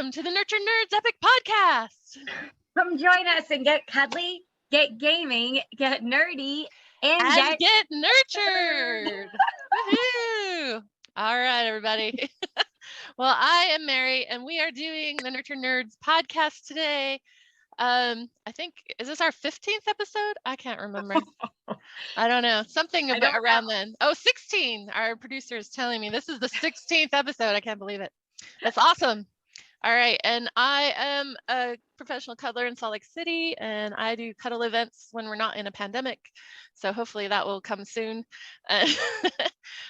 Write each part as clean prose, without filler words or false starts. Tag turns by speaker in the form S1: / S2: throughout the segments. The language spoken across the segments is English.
S1: Welcome to the Nurture Nerds Epic Podcast.
S2: Come join us and get cuddly, get gaming, get nerdy,
S1: and get nurtured. Woohoo! All right, everybody. Well, I am Mary, and we are doing the Nurture Nerds podcast today. I think, is this our 15th episode? I can't remember. I don't know. Something about around then. Oh, 16. Our producer is telling me this is the 16th episode. I can't believe it. That's awesome. All right. And I am a professional cuddler in Salt Lake City, and I do cuddle events when we're not in a pandemic. So hopefully that will come soon. I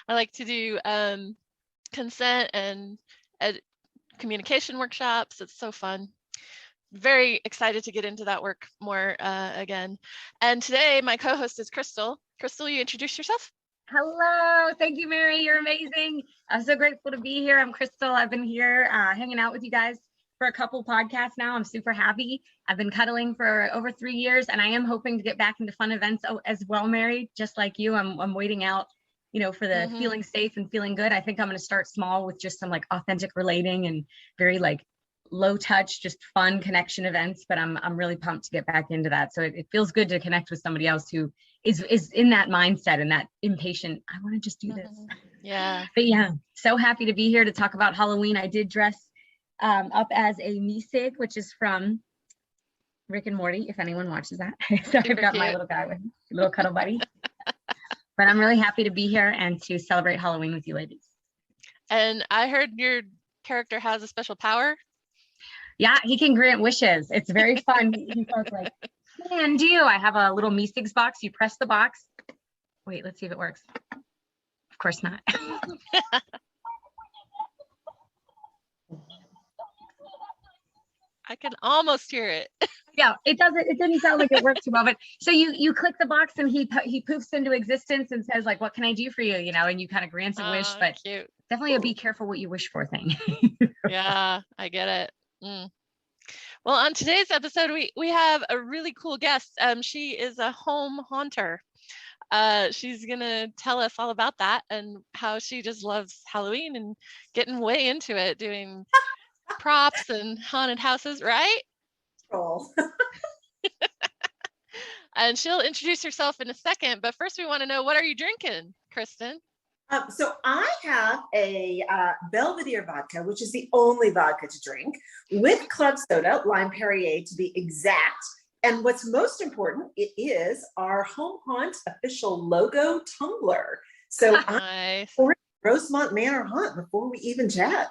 S1: like to do consent and communication workshops. It's so fun. Very excited to get into that work more again. And today my co-host is Crystal. Crystal, you introduce yourself?
S2: Hello. Thank you, Mary. You're amazing. I'm so grateful to be here. I'm Crystal. I've been here hanging out with you guys for a couple podcasts now. I'm super happy. I've been cuddling for over 3 years, and I am hoping to get back into fun events as well, Mary, just like you. I'm waiting out, for the feeling safe and feeling good. I think I'm going to start small with just some authentic relating and very low touch, just fun connection events, but I'm really pumped to get back into that. So it feels good to connect with somebody else who is in that mindset and that impatient, I want to just do this.
S1: Yeah.
S2: But yeah, so happy to be here to talk about Halloween. I did dress up as a Meesig, which is from Rick and Morty, if anyone watches that. So I've got my little guy with me, little cuddle buddy. But I'm really happy to be here and to celebrate Halloween with you ladies.
S1: And I heard your character has a special power.
S2: Yeah, he can grant wishes. It's very fun. He goes like, "Can do." I have a little Meesigs box. You press the box. Wait, let's see if it works. Of course not.
S1: I can almost hear it.
S2: Yeah, it doesn't. It didn't sound like it worked too well. But so you click the box and he poofs into existence and says "What can I do for you?" And you kind of grant a wish. But
S1: cute.
S2: Definitely a be careful what you wish for thing.
S1: Yeah, I get it. Well, on today's episode, we have a really cool guest. She is a home haunter. She's gonna tell us all about that and how she just loves Halloween and getting way into it, doing props and haunted houses, right?
S3: Oh.
S1: And she'll introduce herself in a second, but first we want to know, what are you drinking, Kristen?
S3: So I have a Belvedere vodka, which is the only vodka to drink, with club soda, lime Perrier to be exact. And what's most important, it is our Home Haunt official logo tumbler. So
S1: Nice.
S3: I'm pouring Rosemont Manor Haunt before we even chat.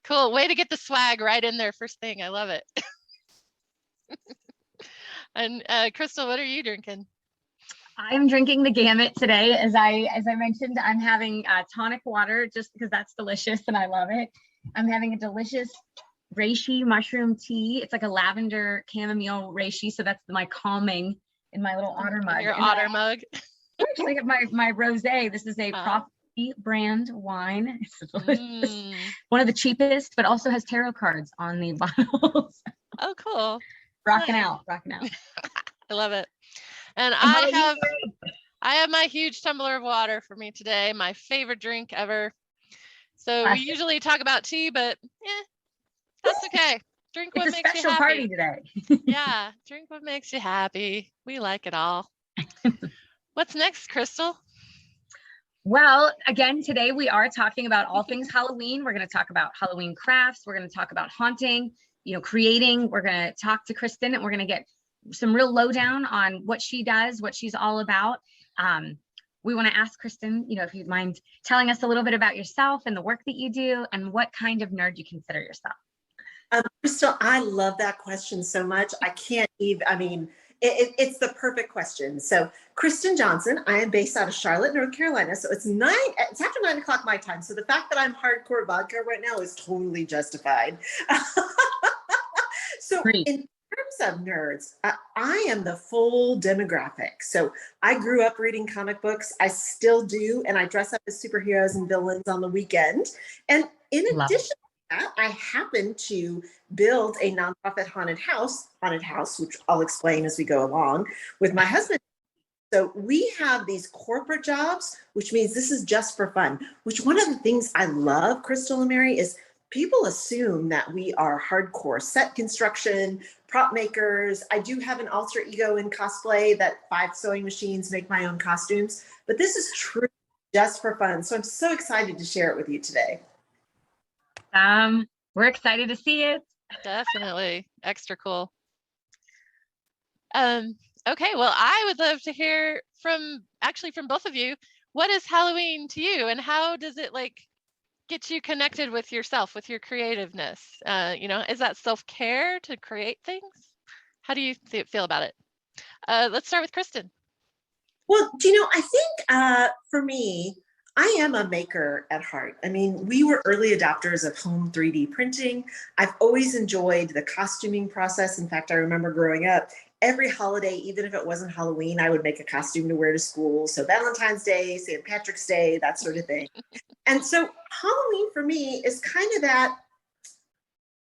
S1: Cool. Way to get the swag right in there first thing. I love it. And Crystal, what are you drinking?
S2: I'm drinking the gamut today. As I mentioned, I'm having tonic water just because that's delicious and I love it. I'm having a delicious reishi mushroom tea. It's like a lavender chamomile reishi, so that's my calming in my little otter mug.
S1: Your otter mug.
S2: Actually, my rosé. This is a Prophecy brand wine. It's delicious. One of the cheapest, but also has tarot cards on the bottles.
S1: Oh, cool.
S2: Rocking out.
S1: I love it. And I have my huge tumbler of water for me today, my favorite drink ever. So we usually talk about tea, but that's okay. Drink what makes you happy. It's a special
S2: party today.
S1: Yeah, drink what makes you happy. We like it all. What's next, Crystal?
S2: Well, again, today we are talking about all things Halloween. We're going to talk about Halloween crafts. We're going to talk about haunting, creating. We're going to talk to Kristen, and we're going to get some real lowdown on what she does, what she's all about. We want to ask Kristen, if you'd mind telling us a little bit about yourself and the work that you do and what kind of nerd you consider yourself.
S3: Crystal, I love that question so much. I can't even, it's the perfect question. So Kristen Johnson, I am based out of Charlotte, North Carolina. So it's after 9 o'clock my time. So the fact that I'm hardcore vodka right now is totally justified. So
S2: Great.
S3: In terms of nerds, I am the full demographic. So I grew up reading comic books. I still do. And I dress up as superheroes and villains on the weekend. And in addition to that, I happen to build a nonprofit haunted house, which I'll explain as we go along, with my husband. So we have these corporate jobs, which means this is just for fun, which one of the things I love, Crystal and Mary, is people assume that we are hardcore set construction, prop makers. I do have an alter ego in cosplay that 5 sewing machines make my own costumes, but this is true just for fun. So I'm so excited to share it with you today.
S2: We're excited to see it.
S1: Definitely. Extra cool. Okay, well, I would love to hear from both of you. What is Halloween to you, and how does it like get you connected with yourself, with your creativeness? Is that self-care to create things? How do you feel about it? Let's start with Kristen.
S3: Well, I think for me, I am a maker at heart. I mean, we were early adopters of home 3D printing. I've always enjoyed the costuming process. In fact, I remember growing up, every holiday, even if it wasn't Halloween, I would make a costume to wear to school. So Valentine's Day, St. Patrick's Day, that sort of thing. And so Halloween for me is kind of that,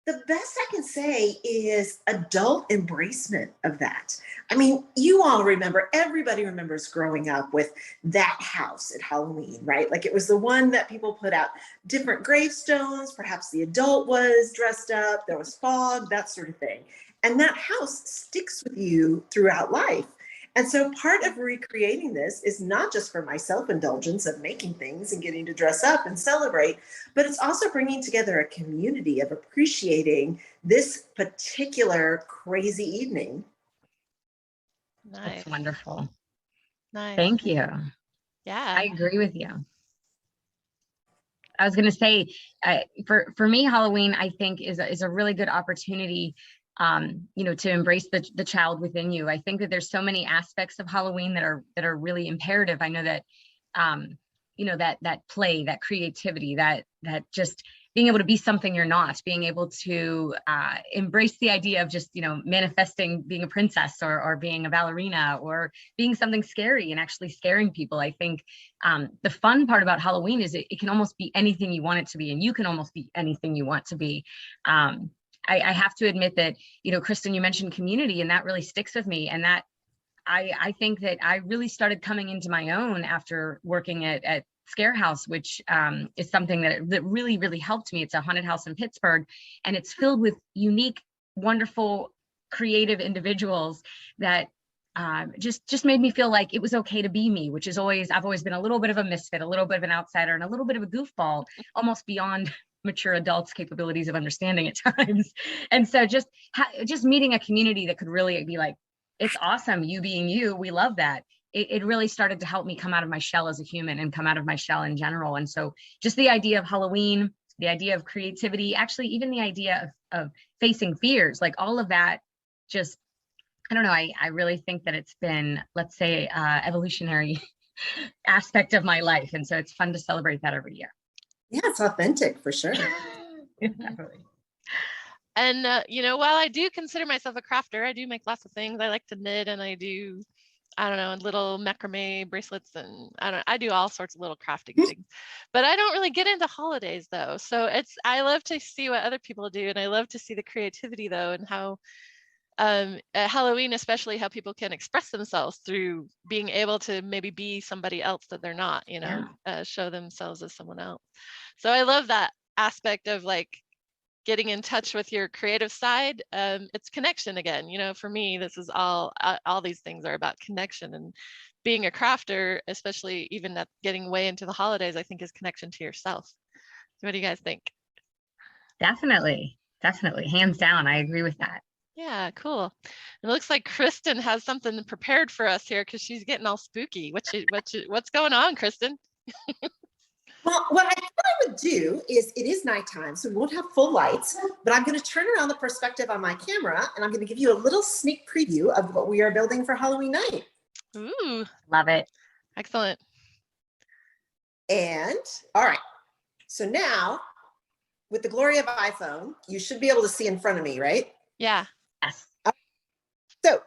S3: the best I can say is adult embracement of that. I mean, you all remember, everybody remembers growing up with that house at Halloween, right? Like it was the one that people put out different gravestones, perhaps the adult was dressed up, there was fog, that sort of thing. And that house sticks with you throughout life. And so part of recreating this is not just for my self-indulgence of making things and getting to dress up and celebrate, but it's also bringing together a community of appreciating this particular crazy evening.
S1: Nice.
S2: That's wonderful.
S1: Nice.
S2: Thank you.
S1: Yeah.
S2: I agree with you. I was going to say, for me, Halloween, I think is a really good opportunity to embrace the child within you. I think that there's so many aspects of Halloween that are really imperative. I know that, that play, that creativity, that just being able to be something you're not, being able to embrace the idea of just, manifesting being a princess or being a ballerina or being something scary and actually scaring people. I think the fun part about Halloween is it can almost be anything you want it to be, and you can almost be anything you want to be. I have to admit that, Kristen, you mentioned community, and that really sticks with me. And that I think that I really started coming into my own after working at Scare House, which is something that really, really helped me. It's a haunted house in Pittsburgh, and it's filled with unique, wonderful, creative individuals that just made me feel like it was okay to be me, which is I've always been a little bit of a misfit, a little bit of an outsider, and a little bit of a goofball, almost beyond mature adults' capabilities of understanding at times. And so just meeting a community that could really be like, it's awesome, you being you, we love that. It really started to help me come out of my shell as a human and come out of my shell in general. And so just the idea of Halloween, the idea of creativity, actually even the idea of facing fears, like all of that, just, I don't know, I really think that it's been, let's say, evolutionary aspect of my life. And so it's fun to celebrate that every year.
S3: Yeah, it's authentic for sure.
S2: Definitely.
S1: And, while I do consider myself a crafter, I do make lots of things. I like to knit, and I do, little macrame bracelets, and I do all sorts of little crafting things. But I don't really get into holidays though. So I love to see what other people do, and I love to see the creativity though, and how at Halloween, especially, how people can express themselves through being able to maybe be somebody else that they're not, show themselves as someone else. So I love that aspect of like getting in touch with your creative side. It's connection again. For me, this is all these things are about connection, and being a crafter, especially even at getting way into the holidays, I think is connection to yourself. So what do you guys think?
S2: Definitely. Hands down. I agree with that.
S1: Yeah, cool. It looks like Kristen has something prepared for us here because she's getting all spooky. What's going on, Kristen?
S3: Well, what I thought I would do is, it is nighttime, so we won't have full lights, but I'm going to turn around the perspective on my camera, and I'm going to give you a little sneak preview of what we are building for Halloween night.
S1: Ooh,
S2: love it.
S1: Excellent.
S3: And all right, so now with the glory of iPhone, you should be able to see in front of me, right?
S1: Yeah.
S2: Yes.
S3: So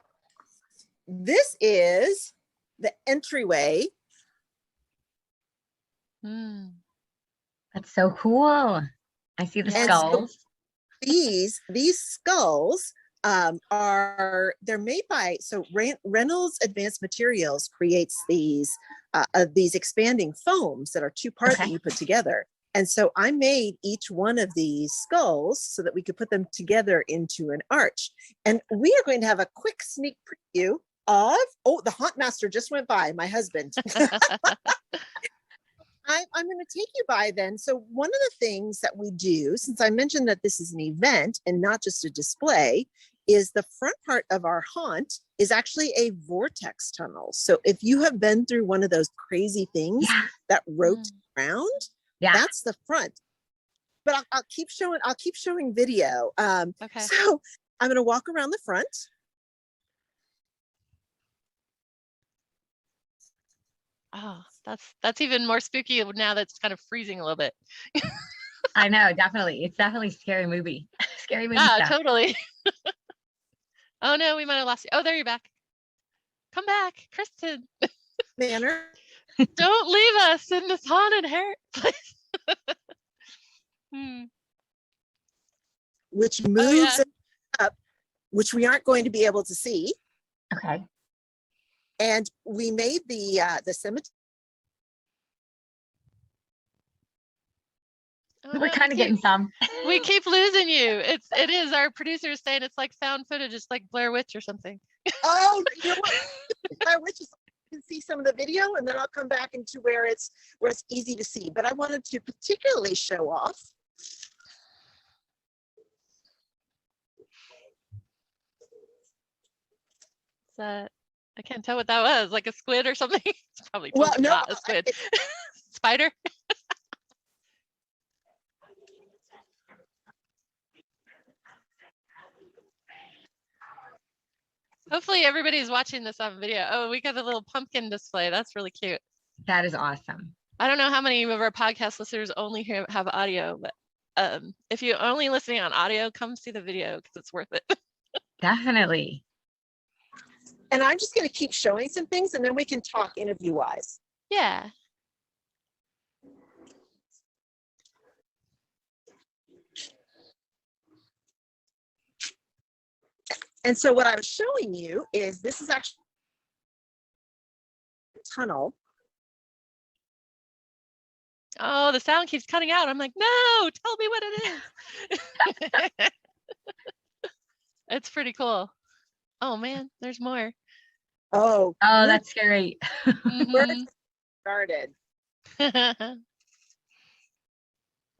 S3: this is the entryway.
S2: That's so cool. I see the skulls.
S3: So these skulls they're made by, Reynolds Advanced Materials creates these expanding foams that are two parts that you put together. And so I made each one of these skulls so that we could put them together into an arch. And we are going to have a quick sneak preview of, the Haunt Master just went by, my husband. I'm going to take you by then. So one of the things that we do, since I mentioned that this is an event and not just a display, is the front part of our haunt is actually a vortex tunnel. So if you have been through one of those crazy things that rotate around, that's the front. But I'll keep showing video.
S1: Okay.
S3: So I'm going to walk around the front.
S1: Oh, that's even more spooky now that it's kind of freezing a little bit.
S2: I know, definitely. It's definitely a scary movie. Scary movie
S1: Yeah,
S2: stuff.
S1: totally. Oh no, we might have lost you. Oh, there you're back. Come back, Kristen.
S3: Manor.
S1: Don't leave us in this haunted place.
S3: Which moves up, which we aren't going to be able to see.
S2: Okay.
S3: And we made the cemetery.
S1: Oh,
S2: We're kind of getting some.
S1: We keep losing you. It is our producer saying it's like found footage. It's like Blair Witch or something.
S3: Oh, you know what? Blair Witch is, you can see some of the video, and then I'll come back into where it's easy to see. But I wanted to particularly show off.
S1: I can't tell what that was. Like a squid or something. It's probably totally not a squid. Spider. Hopefully everybody's watching this on video. Oh, we got a little pumpkin display. That's really cute.
S2: That is awesome.
S1: I don't know how many of our podcast listeners only have audio, but if you're only listening on audio, come see the video because it's worth it.
S2: Definitely.
S3: And I'm just going to keep showing some things, and then we can talk interview-wise.
S1: Yeah.
S3: And so what I was showing you is this is actually a tunnel.
S1: Oh, the sound keeps cutting out. I'm like, no, tell me what it is. It's pretty cool. Oh man, there's more.
S3: Oh,
S2: that's scary.
S3: Where it started.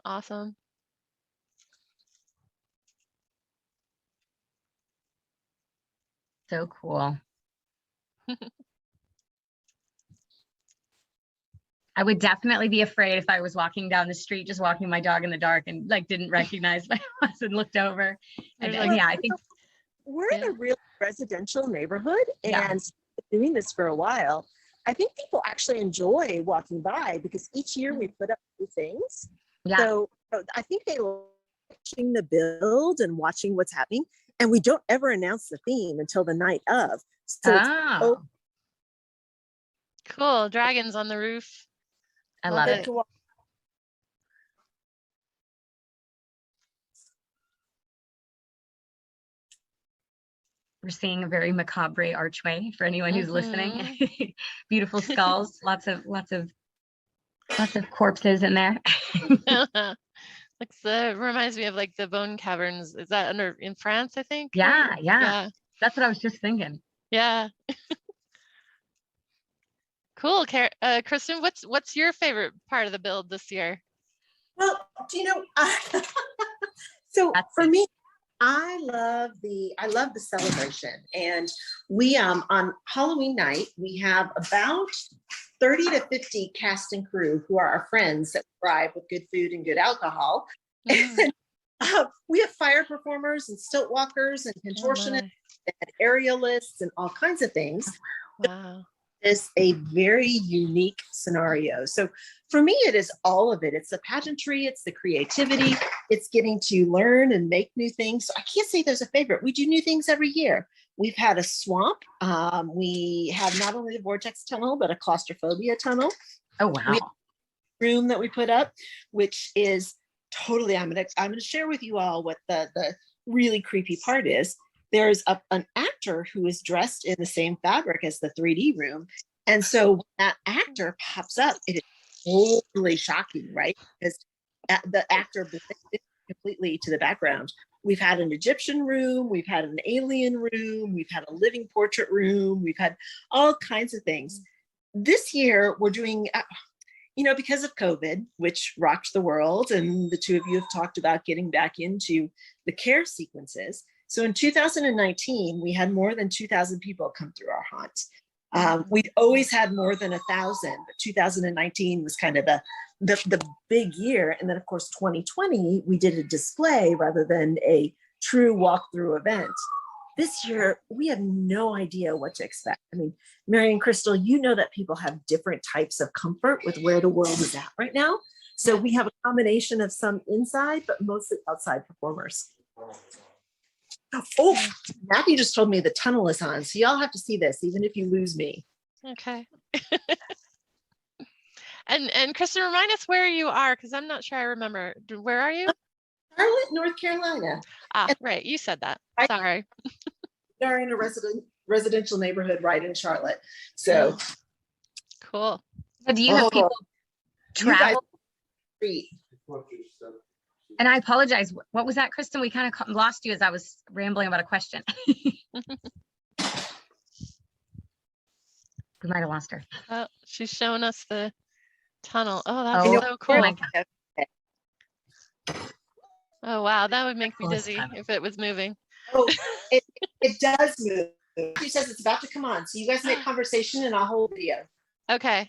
S1: Awesome.
S2: So cool. I would definitely be afraid if I was walking down the street, just walking my dog in the dark and like didn't recognize my house and looked over. And I think
S3: we're in a real residential neighborhood and doing this for a while. I think people actually enjoy walking by because each year we put up new things. Yeah. So I think they like watching the build and watching what's happening. And we don't ever announce the theme until the night of. So
S1: cool. Dragons on the roof.
S2: I love it. We're seeing a very macabre archway for anyone who's listening. Beautiful skulls, lots of corpses in there.
S1: Reminds me of like the bone caverns. Is that in France, I think?
S2: Yeah. That's what I was just thinking.
S1: Yeah. Cool. Kristen, what's your favorite part of the build this year?
S3: Well, do you know, for me, I love the celebration. And we on Halloween night, we have about 30 to 50 cast and crew who are our friends that thrive with good food and good alcohol. And we have fire performers and stilt walkers and contortionists and aerialists and all kinds of things.
S1: Wow.
S3: It's a very unique scenario. So for me, it is all of it. It's the pageantry, it's the creativity, it's getting to learn and make new things. So I can't say there's a favorite. We do new things every year. We've had a swamp. We have not only the Vortex Tunnel, but a claustrophobia tunnel.
S2: Oh, wow.
S3: We have a room that we put up, which is totally, I'm gonna share with you all what the really creepy part is. There's an actor who is dressed in the same fabric as the 3D room. And so when that actor pops up, it is totally shocking, right? Because the actor blended completely to the background. We've had an Egyptian room, we've had an alien room, we've had a living portrait room, we've had all kinds of things. This year we're doing, because of COVID, which rocked the world, and the two of you have talked about getting back into the care sequences. So in 2019, we had more than 2,000 people come through our haunt. We'd always had more than 1,000, but 2019 was kind of the big year. And then of course, 2020, we did a display rather than a true walkthrough event. This year, we have no idea what to expect. I mean, Mary and Crystal, you know that people have different types of comfort with where the world is at right now. So we have a combination of some inside, but mostly outside performers. Oh, Matthew just told me the tunnel is on. So y'all have to see this, even if you lose me.
S1: Okay. And Kristen, remind us where you are, because I'm not sure I remember. Where are you?
S3: Charlotte, North Carolina.
S1: Right. You said that. Sorry.
S3: They're in a residential neighborhood right in Charlotte. So
S1: cool.
S2: So do you have people travel? And I apologize. What was that, Kristen? We kind of lost you as I was rambling about a question. We might have lost her.
S1: Oh, she's showing us the tunnel. Oh, that's so cool.
S2: Oh my God.
S1: Oh, wow. That would make me dizzy if it was moving.
S3: Oh, it does move. She says it's about to come on. So you guys make conversation and I'll hold video.
S1: Okay.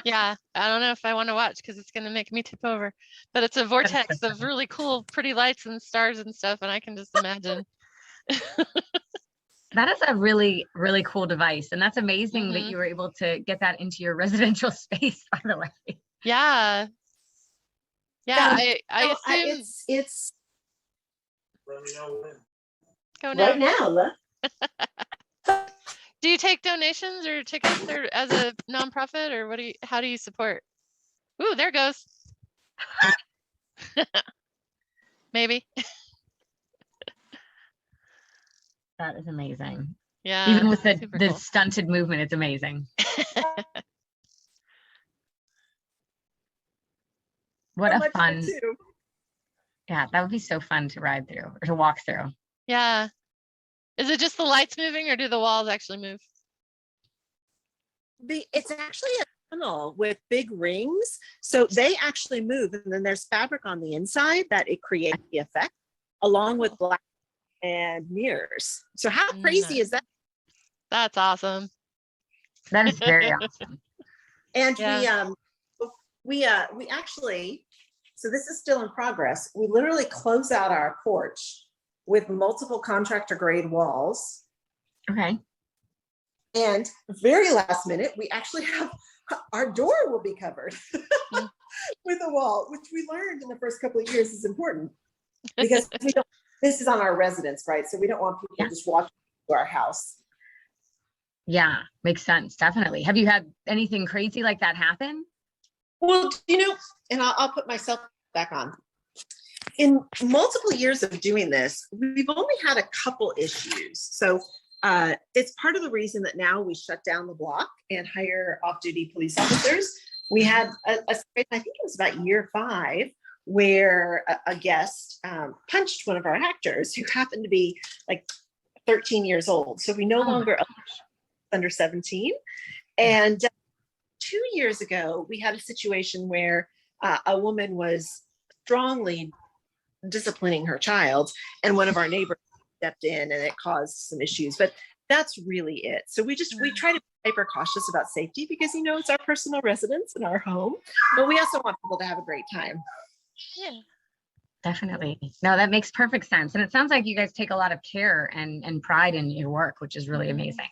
S1: Yeah. I don't know if I want to watch because it's going to make me tip over. But it's a vortex of really cool, pretty lights and stars and stuff. And I can just imagine.
S2: That is a really, really cool device. And that's amazing that you were able to get that into your residential space, by the way.
S1: Yeah. Yeah. I assume
S3: it's
S4: let me know when.
S1: Go now.
S3: Right now, look.
S1: Do you take donations or tickets or as a nonprofit, or how do you support? Ooh, there goes. Maybe.
S2: That is amazing.
S1: Yeah.
S2: Even with the stunted movement, it's amazing. What a fun. Yeah, that would be so fun to ride through or to walk through.
S1: Yeah. Is it just the lights moving or do the walls actually move?
S3: It's actually a tunnel with big rings. So they actually move. And then there's fabric on the inside that it creates the effect along with black and mirrors. So how crazy is that?
S1: That's awesome.
S2: That is very awesome.
S3: And we actually, so this is still in progress. We literally close out our porch with multiple contractor grade walls.
S2: Okay.
S3: And very last minute, we actually have our door will be covered with a wall, which we learned in the first couple of years is important because this is on our residence, right? So we don't want people just walking to our house.
S2: Yeah, makes sense. Definitely. Have you had anything crazy like that happen?
S3: Well, and I'll put myself back on. In multiple years of doing this, we've only had a couple issues. So it's part of the reason that now we shut down the block and hire off-duty police officers. We had I think it was about year 5, where a guest punched one of our actors who happened to be like 13 years old. So we no longer under 17. And 2 years ago, we had a situation where a woman was strongly disciplining her child, and one of our neighbors stepped in and it caused some issues, but that's really it. So we try to be hyper cautious about safety because it's our personal residence and our home, but we also want people to have a great time.
S1: Yeah,
S2: definitely. No, that makes perfect sense. And it sounds like you guys take a lot of care and pride in your work, which is really amazing.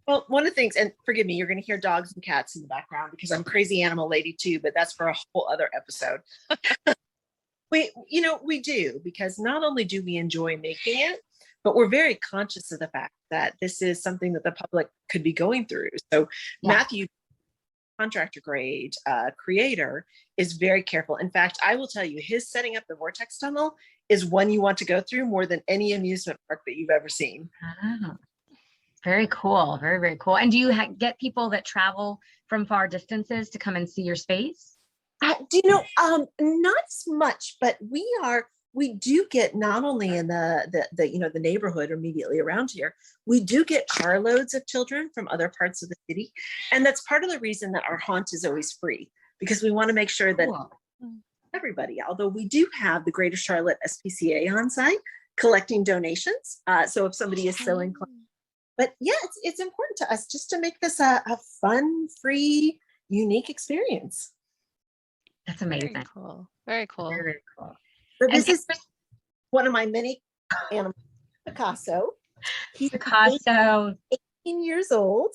S3: Well, one of the things, and forgive me, you're going to hear dogs and cats in the background because I'm crazy animal lady too, but that's for a whole other episode. We do, because not only do we enjoy making it, but we're very conscious of the fact that this is something that the public could be going through. So Matthew, contractor grade creator, is very careful. In fact, I will tell you, his setting up the Vortex Tunnel is one you want to go through more than any amusement park that you've ever seen.
S2: Oh, very cool. Very, very cool. And do you get people that travel from far distances to come and see your space?
S3: Do you know, not as much, but we do get not only in the neighborhood immediately around here, we do get carloads of children from other parts of the city. And that's part of the reason that our haunt is always free, because we want to make sure that
S2: Cool.
S3: everybody, although we do have the Greater Charlotte SPCA on site collecting donations. So if somebody is so inclined, but yeah, it's important to us just to make this a fun, free, unique experience.
S2: That's amazing.
S1: Very cool. Very cool.
S2: Very, very cool.
S3: So this is one of my many animals, Picasso. He's
S2: Picasso.
S3: 18 years old.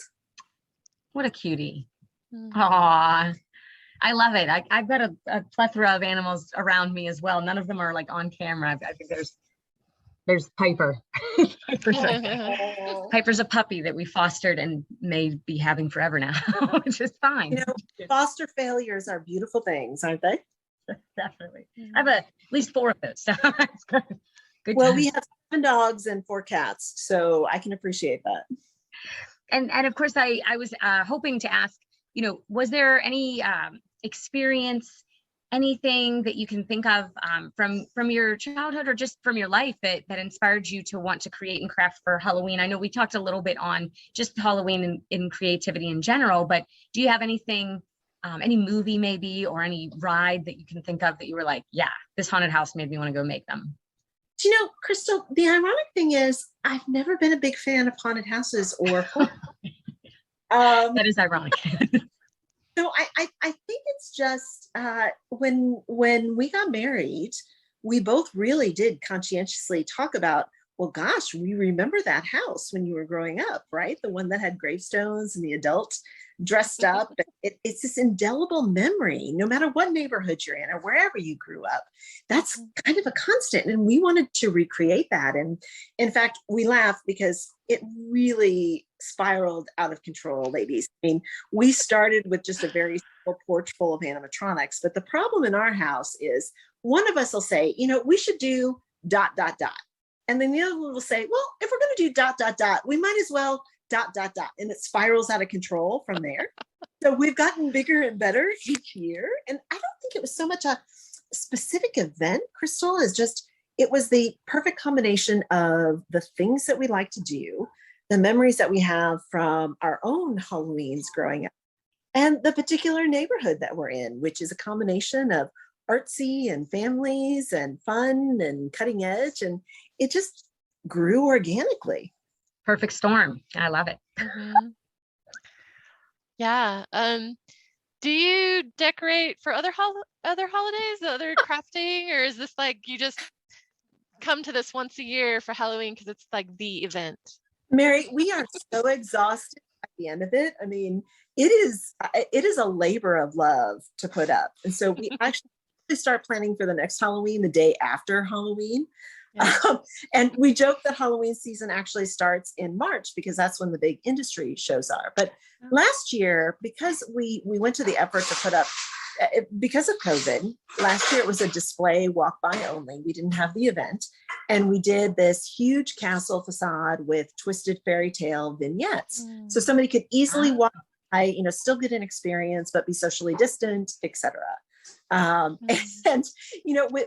S2: What a cutie.
S1: Mm.
S2: Aw, I love it. I've got a plethora of animals around me as well. None of them are like on camera. I think there's Piper. Piper's a puppy that we fostered and may be having forever now, which is fine.
S3: You know, foster failures are beautiful things, aren't they?
S2: Definitely. I have at least 4 of those. So it's good. Good
S3: Well,
S2: time.
S3: we have 7 dogs and 4 cats, so I can appreciate that.
S2: And of course, I was hoping to ask, was there any experience, anything that you can think of from your childhood or just from your life that inspired you to want to create and craft for Halloween? I know we talked a little bit on just Halloween and creativity in general, but do you have anything, any movie maybe, or any ride that you can think of that you were like, yeah, this haunted house made me want to go make them?
S3: Do you know, Crystal, the ironic thing is I've never been a big fan of haunted houses or
S2: That is ironic.
S3: So I think it's just when we got married, we both really did conscientiously talk about, well, gosh, we remember that house when you were growing up, right? The one that had gravestones and the adults dressed up. It's this indelible memory, no matter what neighborhood you're in or wherever you grew up. That's kind of a constant. And we wanted to recreate that. And in fact, we laugh because it really spiraled out of control, ladies. I mean, we started with just a very simple porch full of animatronics. But the problem in our house is one of us will say, we should do ... And then the other one will say, well, if we're going to do ... we might as well ... And it spirals out of control from there. So we've gotten bigger and better each year. And I don't think it was so much a specific event, Crystal, as just, it was the perfect combination of the things that we like to do, the memories that we have from our own Halloweens growing up, and the particular neighborhood that we're in, which is a combination of artsy and families and fun and cutting edge. And it just grew organically.
S2: Perfect storm. I love it.
S1: Mm-hmm. Yeah. Do you decorate for other holidays, other crafting, or is this like you just come to this once a year for Halloween because it's like the event?
S3: Mary, we are so exhausted at the end of it. I mean, it is a labor of love to put up. And so we actually start planning for the next Halloween the day after Halloween. Yeah. And we joke that Halloween season actually starts in March because that's when the big industry shows are. But last year, because we went to the effort to put up, because of COVID, last year it was a display walk by only. We didn't have the event. And we did this huge castle facade with twisted fairy tale vignettes. So somebody could easily walk by, still get an experience, but be socially distant, etc. And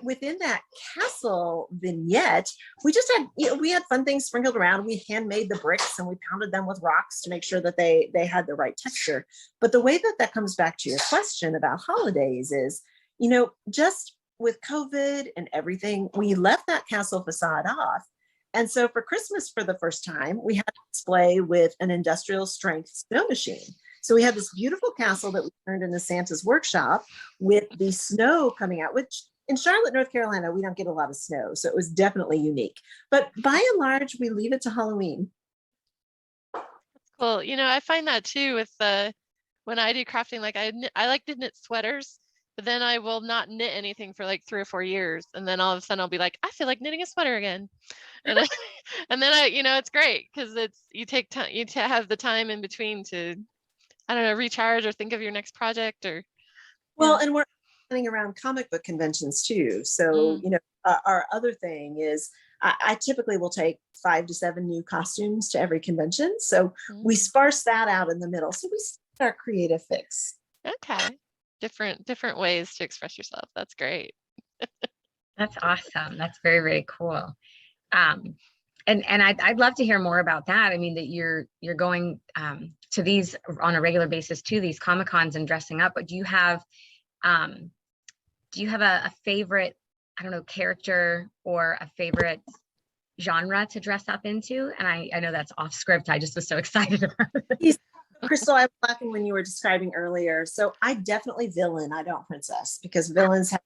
S3: within that castle vignette, we just had, we had fun things sprinkled around. We handmade the bricks and we pounded them with rocks to make sure that they had the right texture. But the way that comes back to your question about holidays is, just with COVID and everything, we left that castle facade off. And so for Christmas, for the first time, we had a display with an industrial strength snow machine. So we had this beautiful castle that we turned into Santa's workshop with the snow coming out, which in Charlotte, North Carolina, we don't get a lot of snow. So it was definitely unique. But by and large, we leave it to Halloween.
S1: That's cool. I find that too with when I do crafting, like I like to knit sweaters, but then I will not knit anything for like 3 or 4 years. And then all of a sudden I'll be like, I feel like knitting a sweater again. And then it's great because you take time, you have the time in between to, I don't know, recharge or think of your next project or.
S3: Well, and we're running around comic book conventions too. So, our other thing is I typically will take 5 to 7 new costumes to every convention. So we sparse that out in the middle. So we start our creative fix.
S1: Okay. different ways to express yourself. That's great.
S2: That's awesome. That's very, very cool. And I'd love to hear more about that. I mean, that you're going to these on a regular basis to these Comic-Cons and dressing up, but do you have a favorite, I don't know, character or a favorite genre to dress up into? And I know that's off script. I just was so excited about it.
S3: Crystal, I was laughing when you were describing earlier. So I definitely villain, I don't princess, because villains have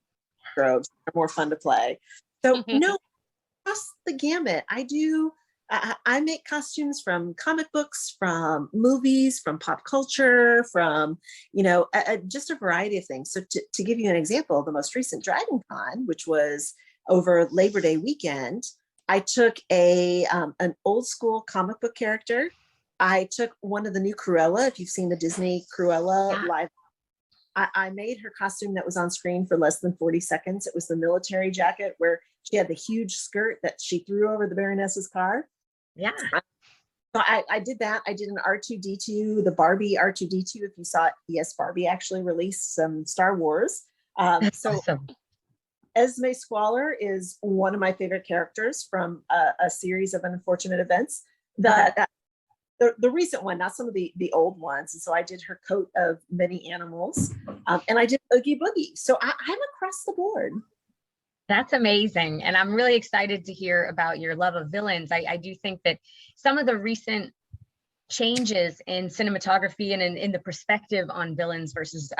S3: tropes, they're more fun to play. So no, across the gamut. I make costumes from comic books, from movies, from pop culture, from, just a variety of things. So to give you an example, the most recent Dragon Con, which was over Labor Day weekend, I took an old school comic book character. I took one of the new Cruella, if you've seen the Disney Cruella live. I made her costume that was on screen for less than 40 seconds. It was the military jacket where she had the huge skirt that she threw over the Baroness's car.
S2: Yeah.
S3: So I did that. I did an R2-D2, the Barbie R2-D2. If you saw it, yes, Barbie actually released some Star Wars. So
S2: awesome.
S3: Esme Squalor is one of my favorite characters from a series of unfortunate events. The recent one, not some of the old ones. And so I did her coat of many animals, and I did Oogie Boogie. So I'm across the board.
S2: That's amazing. And I'm really excited to hear about your love of villains. I do think that some of the recent changes in cinematography and in the perspective on villains versus,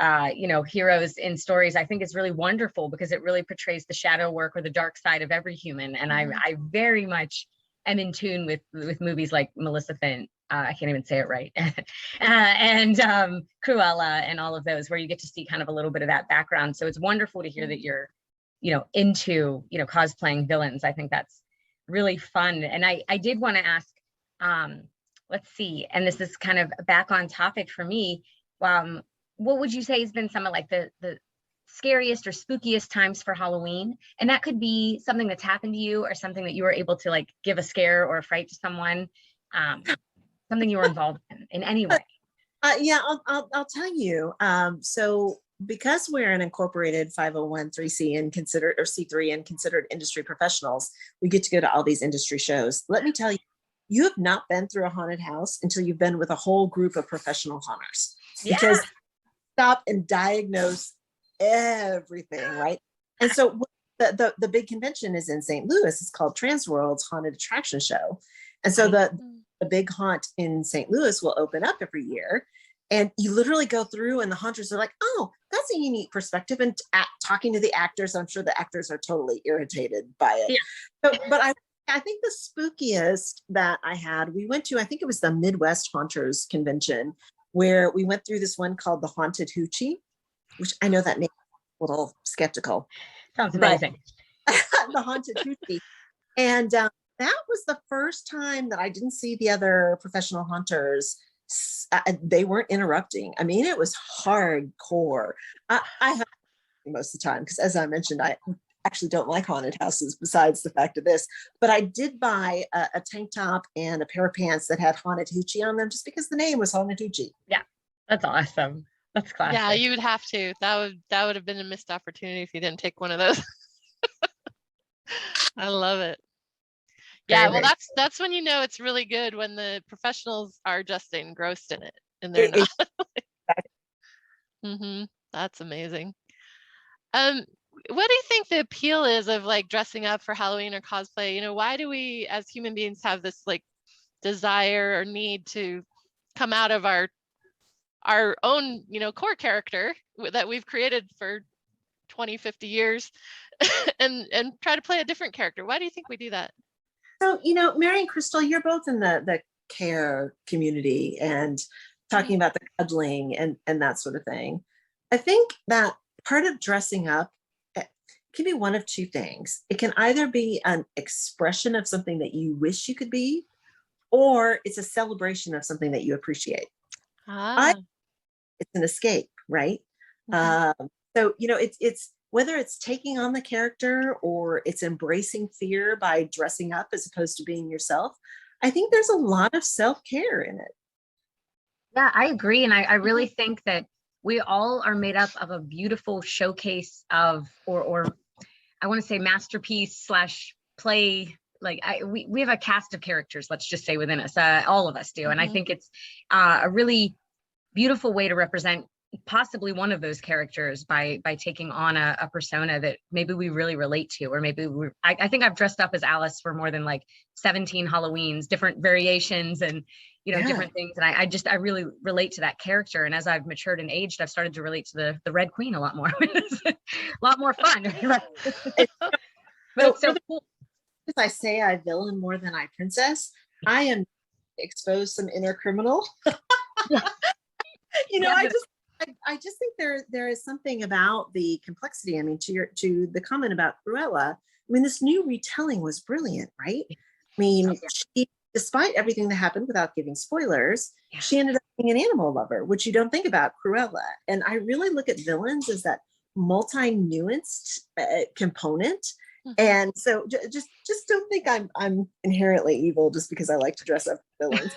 S2: heroes in stories, I think is really wonderful because it really portrays the shadow work or the dark side of every human. And I very much am in tune with movies like Maleficent. I can't even say it right. and Cruella and all of those, where you get to see kind of a little bit of that background. So it's wonderful to hear that you're, into, cosplaying villains. I think that's really fun. And I did want to ask, let's see, and this is kind of back on topic for me. What would you say has been some of like the scariest or spookiest times for Halloween? And that could be something that's happened to you or something that you were able to like give a scare or a fright to someone. Something you were involved in any way.
S3: Yeah, I'll tell you. So because we're an incorporated 501(c)(3) and considered, or C3 and considered industry professionals, we get to go to all these industry shows. Let me tell you, you have not been through a haunted house until you've been with a whole group of professional haunters.
S2: Yeah.
S3: Because stop and diagnose everything, right? And so the big convention is in St. Louis. It's called Transworld's Haunted Attraction Show. And so the big haunt in St. Louis will open up every year. And you literally go through and the haunters are like, oh, that's a unique perspective. And talking to the actors, I'm sure the actors are totally irritated by it. Yeah. So, but I think the spookiest that I had, we went to, I think it was the Midwest Haunters Convention, where we went through this one called the Haunted Hoochie, which I know that makes a little skeptical.
S2: Sounds amazing.
S3: The Haunted Hoochie. And that was the first time that I didn't see the other professional haunters. They weren't interrupting. I mean, it was hardcore. I have most of the time, because as I mentioned, I actually don't like haunted houses besides the fact of this, but I did buy a tank top and a pair of pants that had Haunted Hoochie on them just because the name was Haunted Hoochie.
S2: Yeah, that's awesome. That's classic.
S1: Yeah, you would have to. That would have been a missed opportunity if you didn't take one of those. I love it. Yeah, well, that's when you know it's really good, when the professionals are just engrossed in it and they're not. That's amazing. What do you think the appeal is of like dressing up for Halloween or cosplay? Why do we as human beings have this like desire or need to come out of our own, core character that we've created for 20, 50 years and try to play a different character? Why do you think we do that?
S3: So, Mary and Crystal, you're both in the care community and talking about the cuddling and that sort of thing. I think that part of dressing up can be one of two things. It can either be an expression of something that you wish you could be, or it's a celebration of something that you appreciate. It's an escape, right? So, it's whether it's taking on the character or it's embracing fear by dressing up as opposed to being yourself. I think there's a lot of self-care in it.
S2: Yeah, I agree. And I really think that we all are made up of a beautiful showcase of, or I want to say masterpiece slash play. Like we have a cast of characters, let's just say, within us, all of us do. And I think it's a really beautiful way to represent possibly one of those characters by taking on a persona that maybe we really relate to, or maybe I think I've dressed up as Alice for more than like 17 Halloweens, different variations and, you know, different things. And I really relate to that character. And as I've matured and aged, I've started to relate to the Red Queen a lot more. It's a lot more fun. But it's so cool.
S3: As I say, I villain more than I princess. I am exposed some inner criminal. You know, I just think there is something about the complexity. I mean, to the comment about Cruella, I mean, this new retelling was brilliant, right? I mean, despite everything that happened, without giving spoilers, she ended up being an animal lover, which you don't think about Cruella. And I really look at villains as that multi-nuanced component. And so just don't think I'm inherently evil just because I like to dress up villains.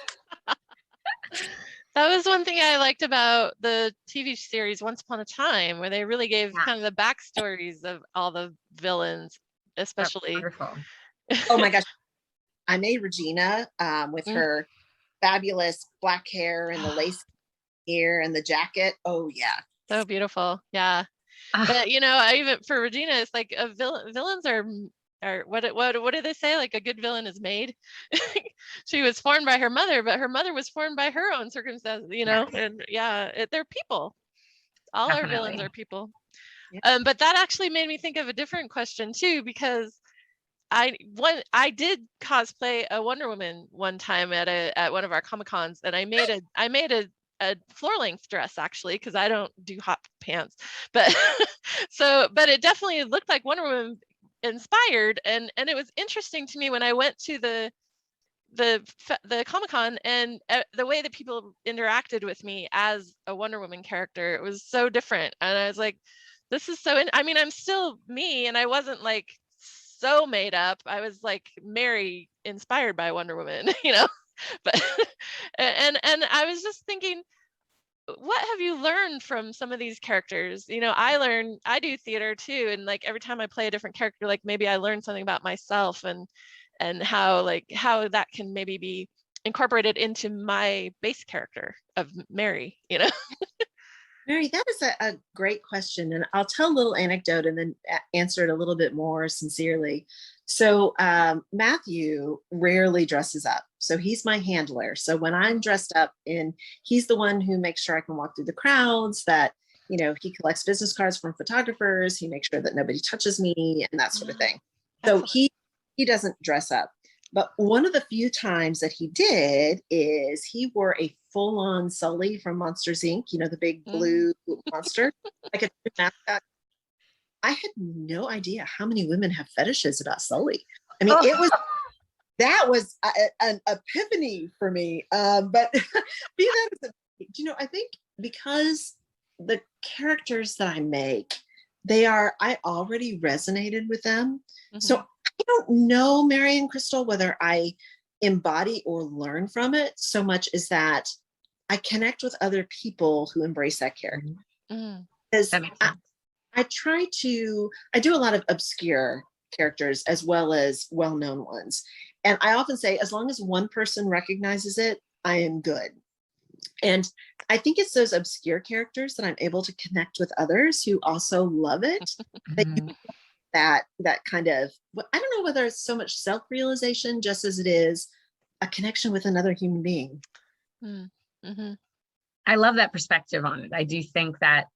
S1: That was one thing I liked about the TV series Once Upon a Time, where they really gave kind of the backstories of all the villains, especially.
S3: Oh my gosh. I made Regina with her fabulous black hair and the lace ear and the jacket. Oh yeah. So
S1: beautiful. Yeah. But you know, even for Regina, it's like villains are what do they say? Like a good villain is made. She was formed by her mother, but her mother was formed by her own circumstances, you know. And they're people. All our villains are people. But that actually made me think of a different question too, because I did cosplay a Wonder Woman one time at one of our Comic-Cons, and I made a floor length dress actually, because I don't do hot pants, but but it definitely looked like Wonder Woman inspired, and it was interesting to me when I went to the Comic-Con, and the way that people interacted with me as a Wonder Woman character, it was so different, and I was like, this is so I mean, I'm still me, and I wasn't like so made up. I was like Mary inspired by Wonder Woman, you know. But and I was just thinking, what have you learned from some of these characters? You know, I do theater too, and like every time I play a different character, like maybe I learn something about myself and how that can maybe be incorporated into my base character of Mary, you know.
S3: Mary, that is a great question. And I'll tell a little anecdote and then answer it a little bit more sincerely. So Matthew rarely dresses up. So he's my handler. So when I'm dressed up, he's the one who makes sure I can walk through the crowds, that, you know, he collects business cards from photographers. He makes sure that nobody touches me and that sort of thing. So he doesn't dress up. But one of the few times that he did is he wore a full-on Sully from Monsters, Inc., you know, the big blue monster, like a mascot. I had no idea how many women have fetishes about Sully. I mean, that was an epiphany for me. But be that as you know, I think because the characters that I make, I already resonated with them. So I don't know, Mary and Crystal, whether I embody or learn from it so much as that I connect with other people who embrace that character. Because I do a lot of obscure characters as well as well-known ones. And I often say, as long as one person recognizes it, I am good. And I think it's those obscure characters that I'm able to connect with others who also love it. That kind of, I don't know whether it's so much self-realization just as it is a connection with another human being.
S2: I love that perspective on it. I do think that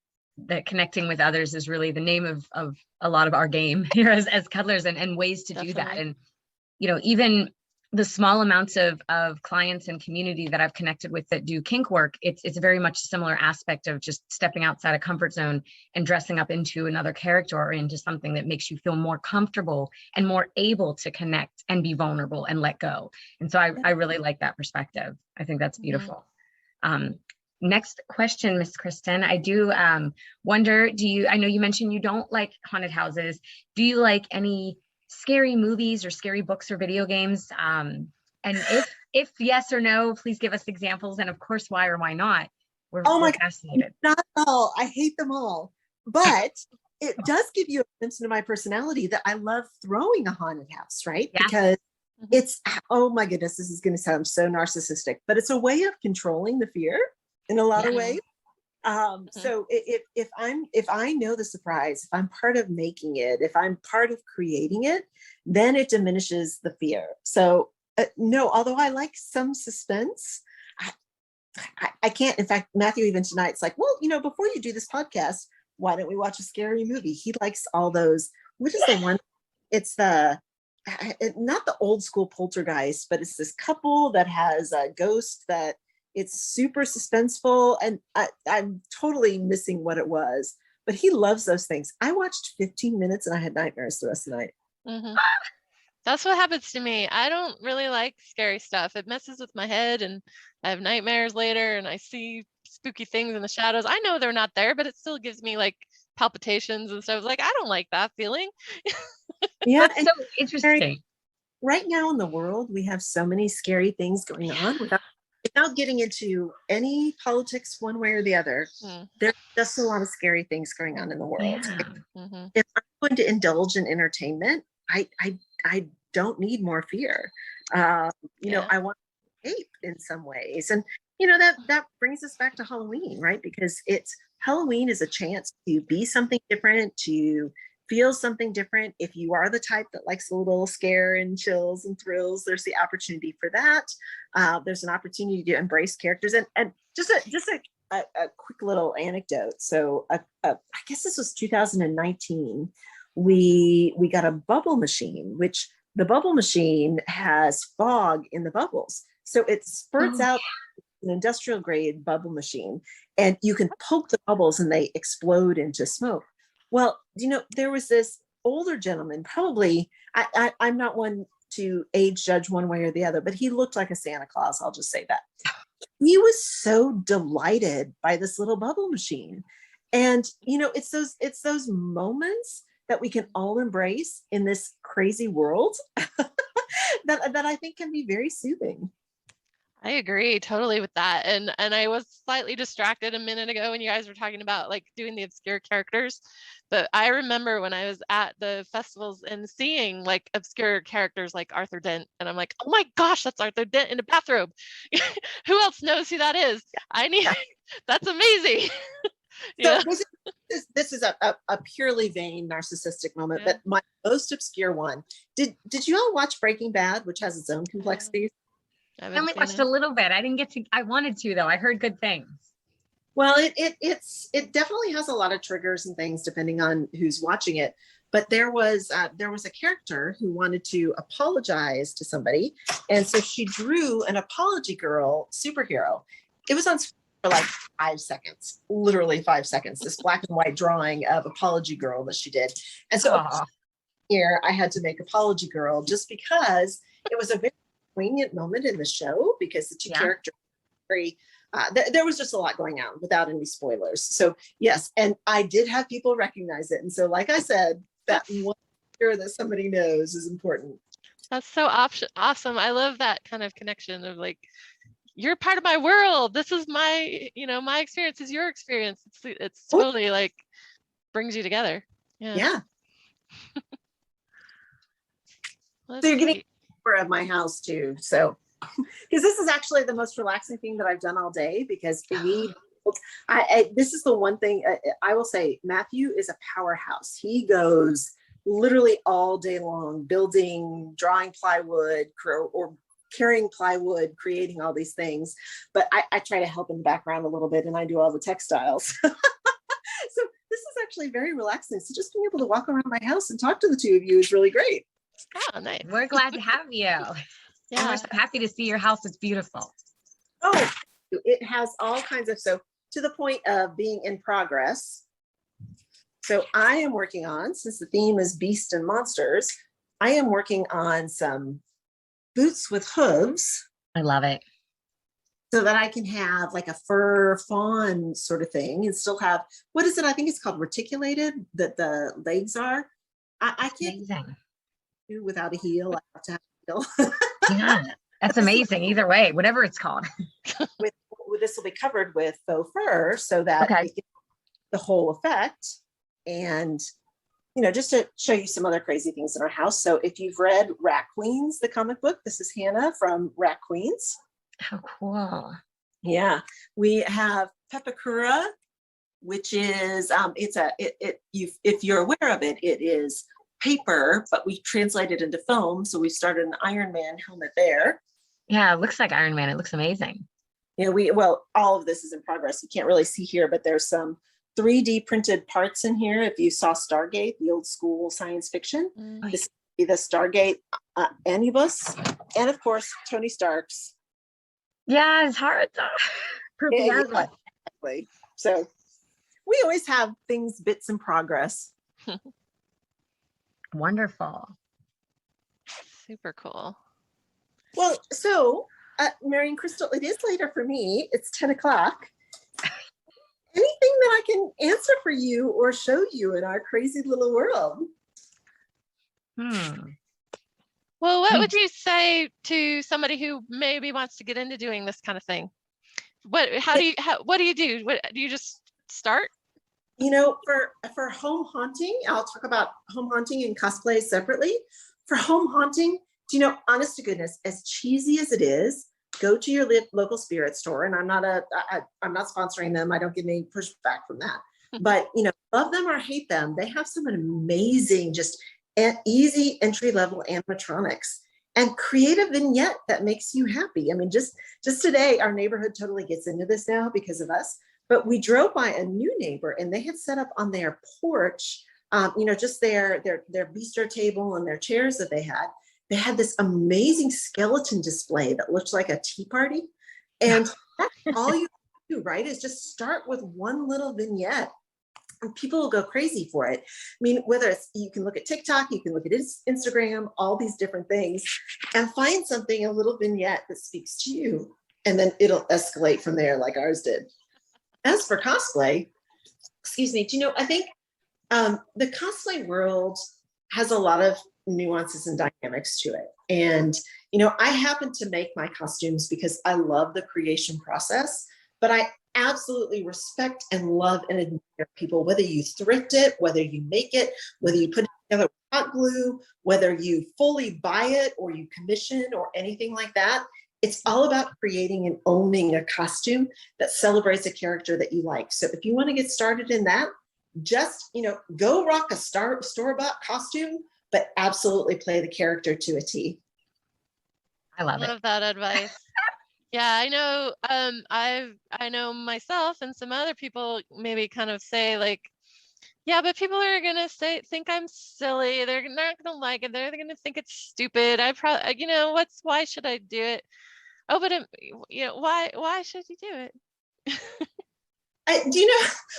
S2: connecting with others is really the name of a lot of our game here as cuddlers, and ways to do that. And, you know, even the small amounts of clients and community that I've connected with that do kink work, it's very much a similar aspect of just stepping outside a comfort zone and dressing up into another character or into something that makes you feel more comfortable and more able to connect and be vulnerable and let go. And so I really like that perspective. I think that's beautiful. Next question, Miss Kristen. I do wonder, I know you mentioned you don't like haunted houses. Do you like any scary movies or scary books or video games? And if yes or no, please give us examples, and of course, why or why not. We're fascinated.
S3: Not at all. I hate them all. But it does give you a glimpse into my personality that I love throwing a haunted house, right?
S2: Yeah.
S3: Because it's, oh my goodness, this is going to sound so narcissistic, but it's a way of controlling the fear in a lot of ways. So if I know the surprise, if I'm part of making it, if I'm part of creating it, then it diminishes the fear. So no, although I like some suspense, I can't. In fact, Matthew, even tonight, it's like, well, before you do this podcast, why don't we watch a scary movie? He likes all those. What is the one? It's not the old school Poltergeist, but it's this couple that has a ghost that it's super suspenseful. And I'm totally missing what it was, but he loves those things. I watched 15 minutes and I had nightmares the rest of the night.
S1: That's what happens to me. I don't really like scary stuff. It messes with my head and I have nightmares later and I see spooky things in the shadows. I know they're not there, but it still gives me like palpitations and stuff. Like, I don't like that feeling.
S3: Yeah.
S2: That's so interesting.
S3: Right now in the world, we have so many scary things going on without getting into any politics one way or the other. There's just a lot of scary things going on in the world. If I'm going to indulge in entertainment, I don't need more fear. I want to escape in some ways. And, that brings us back to Halloween, right? Because Halloween is a chance to be something different, to feel something different. If you are the type that likes a little scare and chills and thrills, there's the opportunity for that. There's an opportunity to embrace characters. And just a quick little anecdote. So I guess this was 2019. We got a bubble machine, which the bubble machine has fog in the bubbles. So it spurts out an industrial grade bubble machine and you can poke the bubbles and they explode into smoke. Well, there was this older gentleman, probably, I'm not one to age judge one way or the other, but he looked like a Santa Claus. I'll just say that. He was so delighted by this little bubble machine. And, it's those moments that we can all embrace in this crazy world that I think can be very soothing.
S1: I agree totally with that. And I was slightly distracted a minute ago when you guys were talking about like doing the obscure characters. But I remember when I was at the festivals and seeing like obscure characters like Arthur Dent. And I'm like, oh my gosh, that's Arthur Dent in a bathrobe. Who else knows who that is? That's amazing.
S3: So this is a purely vain narcissistic moment, but my most obscure one. Did you all watch Breaking Bad, which has its own complexities?
S2: I only watched a little bit. I didn't get to. I wanted to though. I heard good things.
S3: Well, it definitely has a lot of triggers and things depending on who's watching it. But there was a character who wanted to apologize to somebody, and so she drew an apology girl superhero. It was on for like 5 seconds, literally 5 seconds. This black and white drawing of apology girl that she did, and so here I had to make apology girl just because it was a very poignant moment in the show because the two characters were very there was just a lot going on without any spoilers. So yes, and I did have people recognize it, and so like I said, that one sure that somebody knows is important.
S1: That's so awesome. I love that kind of connection of like, you're part of my world. This is my, my experience is your experience. It's totally like brings you together. Yeah.
S3: So you're getting of my house too. So, because this is actually the most relaxing thing that I've done all day, because this is the one thing I will say, Matthew is a powerhouse. He goes literally all day long building, drawing plywood, or carrying plywood, creating all these things. But I try to help in the background a little bit, and I do all the textiles. So this is actually very relaxing. So just being able to walk around my house and talk to the two of you is really great.
S1: Oh, nice.
S2: We're glad to have you. And we're so happy to see your house. It's beautiful.
S3: Oh, it has all kinds of, so to the point of being in progress. So I am working on, since the theme is beast and monsters, I am working on some boots with hooves.
S2: I love it.
S3: So that I can have like a fur fawn sort of thing and still have, what is it? I think it's called reticulated, that the legs are. I can't do without a heel. I have to have a heel.
S2: Yeah, that's amazing. Either way, whatever it's called.
S3: with this will be covered with faux fur so that
S2: Okay.
S3: it gets the whole effect. And, just to show you some other crazy things in our house. So if you've read Rat Queens, the comic book, this is Hannah from Rat Queens.
S2: How cool.
S3: Yeah. We have Pepakura, which is, if you're aware of it, it is paper, but we translate it into foam. So we started an Iron Man helmet there.
S2: Yeah, it looks like Iron Man. It looks amazing.
S3: All of this is in progress. You can't really see here, but there's some 3D printed parts in here. If you saw Stargate, the old school science fiction, this would be the Stargate Anubis, and of course, Tony Stark's.
S2: Yeah, it's hard.
S3: Exactly. So we always have bits in progress.
S2: Wonderful.
S1: Super cool.
S3: Well, so Mary and Crystal, it is later for me. It's 10 o'clock. Anything that I can answer for you or show you in our crazy little world?
S1: Well, what would you say to somebody who maybe wants to get into doing this kind of thing? What do you do? What do you just start?
S3: For home haunting, I'll talk about home haunting and cosplay separately. For home haunting, honest to goodness, as cheesy as it is, go to your local spirit store. And I'm not sponsoring them. I don't get any pushback from that. But, love them or hate them, they have some amazing, just easy entry-level animatronics, and create a vignette that makes you happy. I mean, just today, our neighborhood totally gets into this now because of us. But we drove by a new neighbor and they had set up on their porch, just their bistro table and their chairs that they had. They had this amazing skeleton display that looked like a tea party. And that's all you do, right? Is just start with one little vignette and people will go crazy for it. I mean, whether it's, you can look at TikTok, you can look at Instagram, all these different things, and find something, a little vignette that speaks to you. And then it'll escalate from there like ours did. As for cosplay, I think the cosplay world has a lot of nuances and dynamics to it. And, I happen to make my costumes because I love the creation process, but I absolutely respect and love and admire people, whether you thrift it, whether you make it, whether you put it together with hot glue, whether you fully buy it or you commission or anything like that. It's all about creating and owning a costume that celebrates a character that you like. So if you want to get started in that, just, go rock a store-bought costume, but absolutely play the character to a T.
S2: I love it.
S1: Love that advice. Yeah, I know. I know myself and some other people maybe kind of say like, yeah, but people are gonna think I'm silly. They're not gonna like it. They're gonna think it's stupid. I probably, why should I do it? Oh, but why should you do it?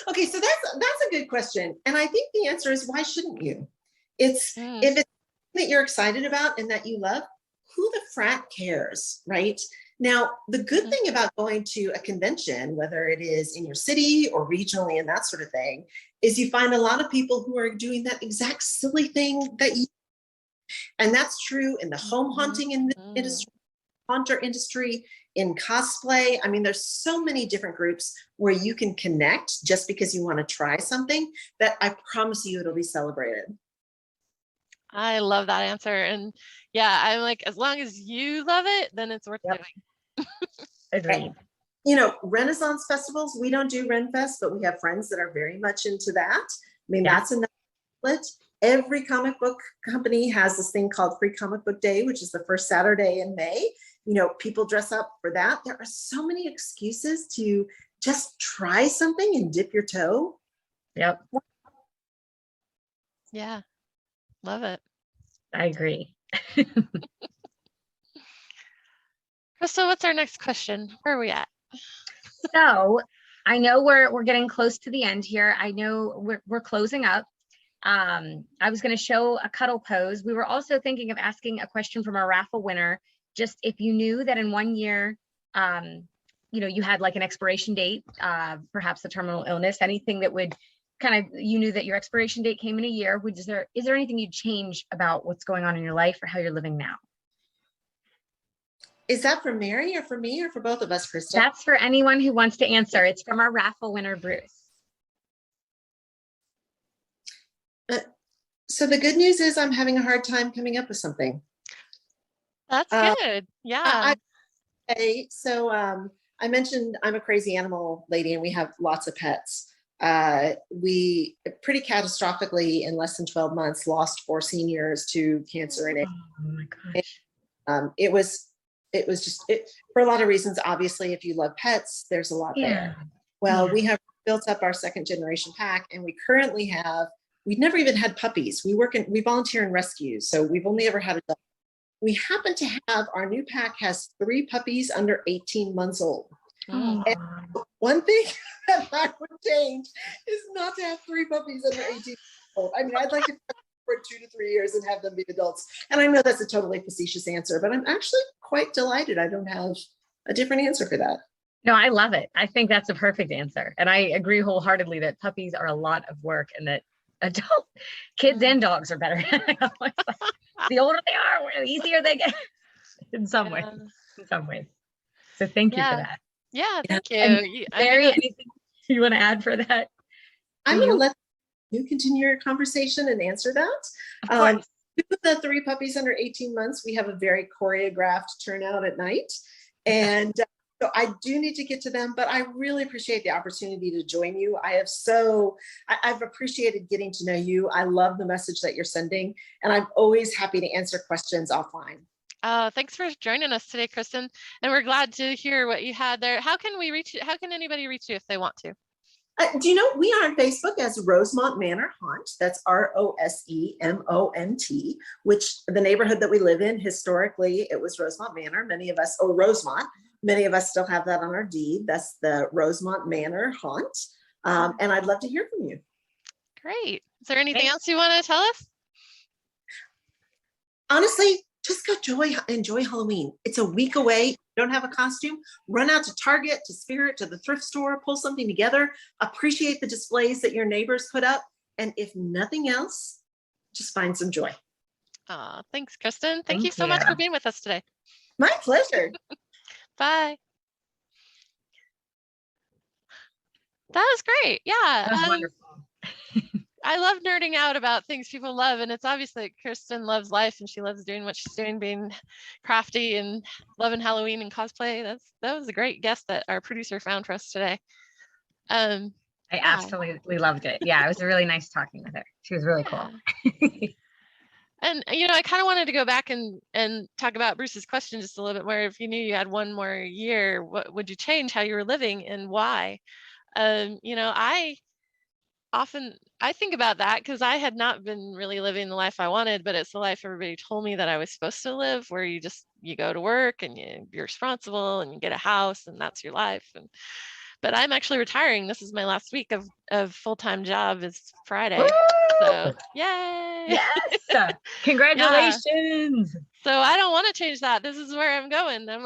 S3: Okay, so that's a good question. And I think the answer is, why shouldn't you? If it's something that you're excited about and that you love, who the frat cares, right? Now, the good thing about going to a convention, whether it is in your city or regionally and that sort of thing, is you find a lot of people who are doing that exact silly thing that you, and that's true in the home haunting industry, haunter industry, in cosplay. I mean, there's so many different groups where you can connect just because you want to try something that I promise you it'll be celebrated.
S1: I love that answer. And yeah, I'm like, as long as you love it, then it's worth doing.
S2: Agreed.
S3: Renaissance festivals, we don't do RenFest, but we have friends that are very much into that. I mean, that's another outlet. Every comic book company has this thing called Free Comic Book Day, which is the first Saturday in May. People dress up for that. There are so many excuses to just try something and dip your toe.
S2: Yep.
S1: Yeah. Love it.
S2: I agree.
S1: Crystal, what's our next question? Where are we at?
S2: So I know we're getting close to the end here. I know we're closing up. I was going to show a cuddle pose. We were also thinking of asking a question from our raffle winner. Just if you knew that in 1 year, you had like an expiration date, perhaps a terminal illness, anything that would you knew that your expiration date came in a year. Is there anything you'd change about what's going on in your life or how you're living now?
S3: Is that for Mary or for me or for both of us, Kristen?
S2: That's for anyone who wants to answer. It's from our raffle winner, Bruce.
S3: So the good news is I'm having a hard time coming up with something.
S1: That's good. Yeah.
S3: I mentioned I'm a crazy animal lady and we have lots of pets. We pretty catastrophically in less than 12 months lost 4 seniors to cancer and AIDS.
S2: Oh my gosh.
S3: It was just for a lot of reasons. Obviously, if you love pets, there's a lot there. Well, we have built up our 2nd generation pack, and we currently we've never even had puppies. We volunteer in rescues, so we've only ever had a dog. We happen to have our new pack has 3 puppies under 18 months old.
S2: Oh.
S3: And one thing that I would change is not to have 3 puppies under 18 months old. I mean, I'd like to for 2 to 3 years and have them be adults. And I know that's a totally facetious answer, but I'm actually quite delighted I don't have a different answer for that.
S2: No, I love it. I think that's a perfect answer. And I agree wholeheartedly that puppies are a lot of work and that adult kids and dogs are better. The older they are, the easier they get in some ways. So thank you for that.
S1: Yeah, thank you.
S2: Mary, anything you want to add for that?
S3: I'm going to let you continue your conversation and answer that. With the 3 puppies under 18 months, we have a very choreographed turnout at night. And so I do need to get to them, but I really appreciate the opportunity to join you. I've appreciated getting to know you. I love the message that you're sending, and I'm always happy to answer questions offline.
S1: Thanks for joining us today, Kristen. And we're glad to hear what you had there. How can we reach you? How can anybody reach you if they want to?
S3: Do you know we are on Facebook as Rosemont Manor Haunt? That's ROSEMONT, which the neighborhood that we live in, historically, it was Rosemont Manor. Rosemont. Many of us still have that on our deed. That's the Rosemont Manor Haunt. And I'd love to hear from you.
S1: Great. Is there anything else you want to tell us?
S3: Honestly, just go enjoy Halloween. It's a week away. Don't have a costume, run out to Target, to Spirit, to the thrift store, pull something together, appreciate the displays that your neighbors put up. And if nothing else, just find some joy.
S1: Thanks, Kristen. Thank you so much for being with us today.
S3: My pleasure.
S1: Bye. That was great. Yeah.
S2: That was wonderful.
S1: I love nerding out about things people love, and it's obvious that Kristen loves life and she loves doing what she's doing, being crafty and loving Halloween and cosplay. That was a great guest that our producer found for us today.
S2: I absolutely loved it. Yeah, it was really nice talking with her. She was really cool.
S1: And I kind of wanted to go back and talk about Bruce's question just a little bit more. If you knew you had one more year, what would you change how you were living and why? I think about that because I had not been really living the life I wanted, but it's the life everybody told me that I was supposed to live, where you go to work and you're responsible and you get a house and that's your life. But I'm actually retiring. This is my last week of full-time job is Friday.
S2: Woo!
S1: So yay.
S2: Yes. Congratulations.
S1: Yeah. So I don't want to change that. This is where I'm going. I'm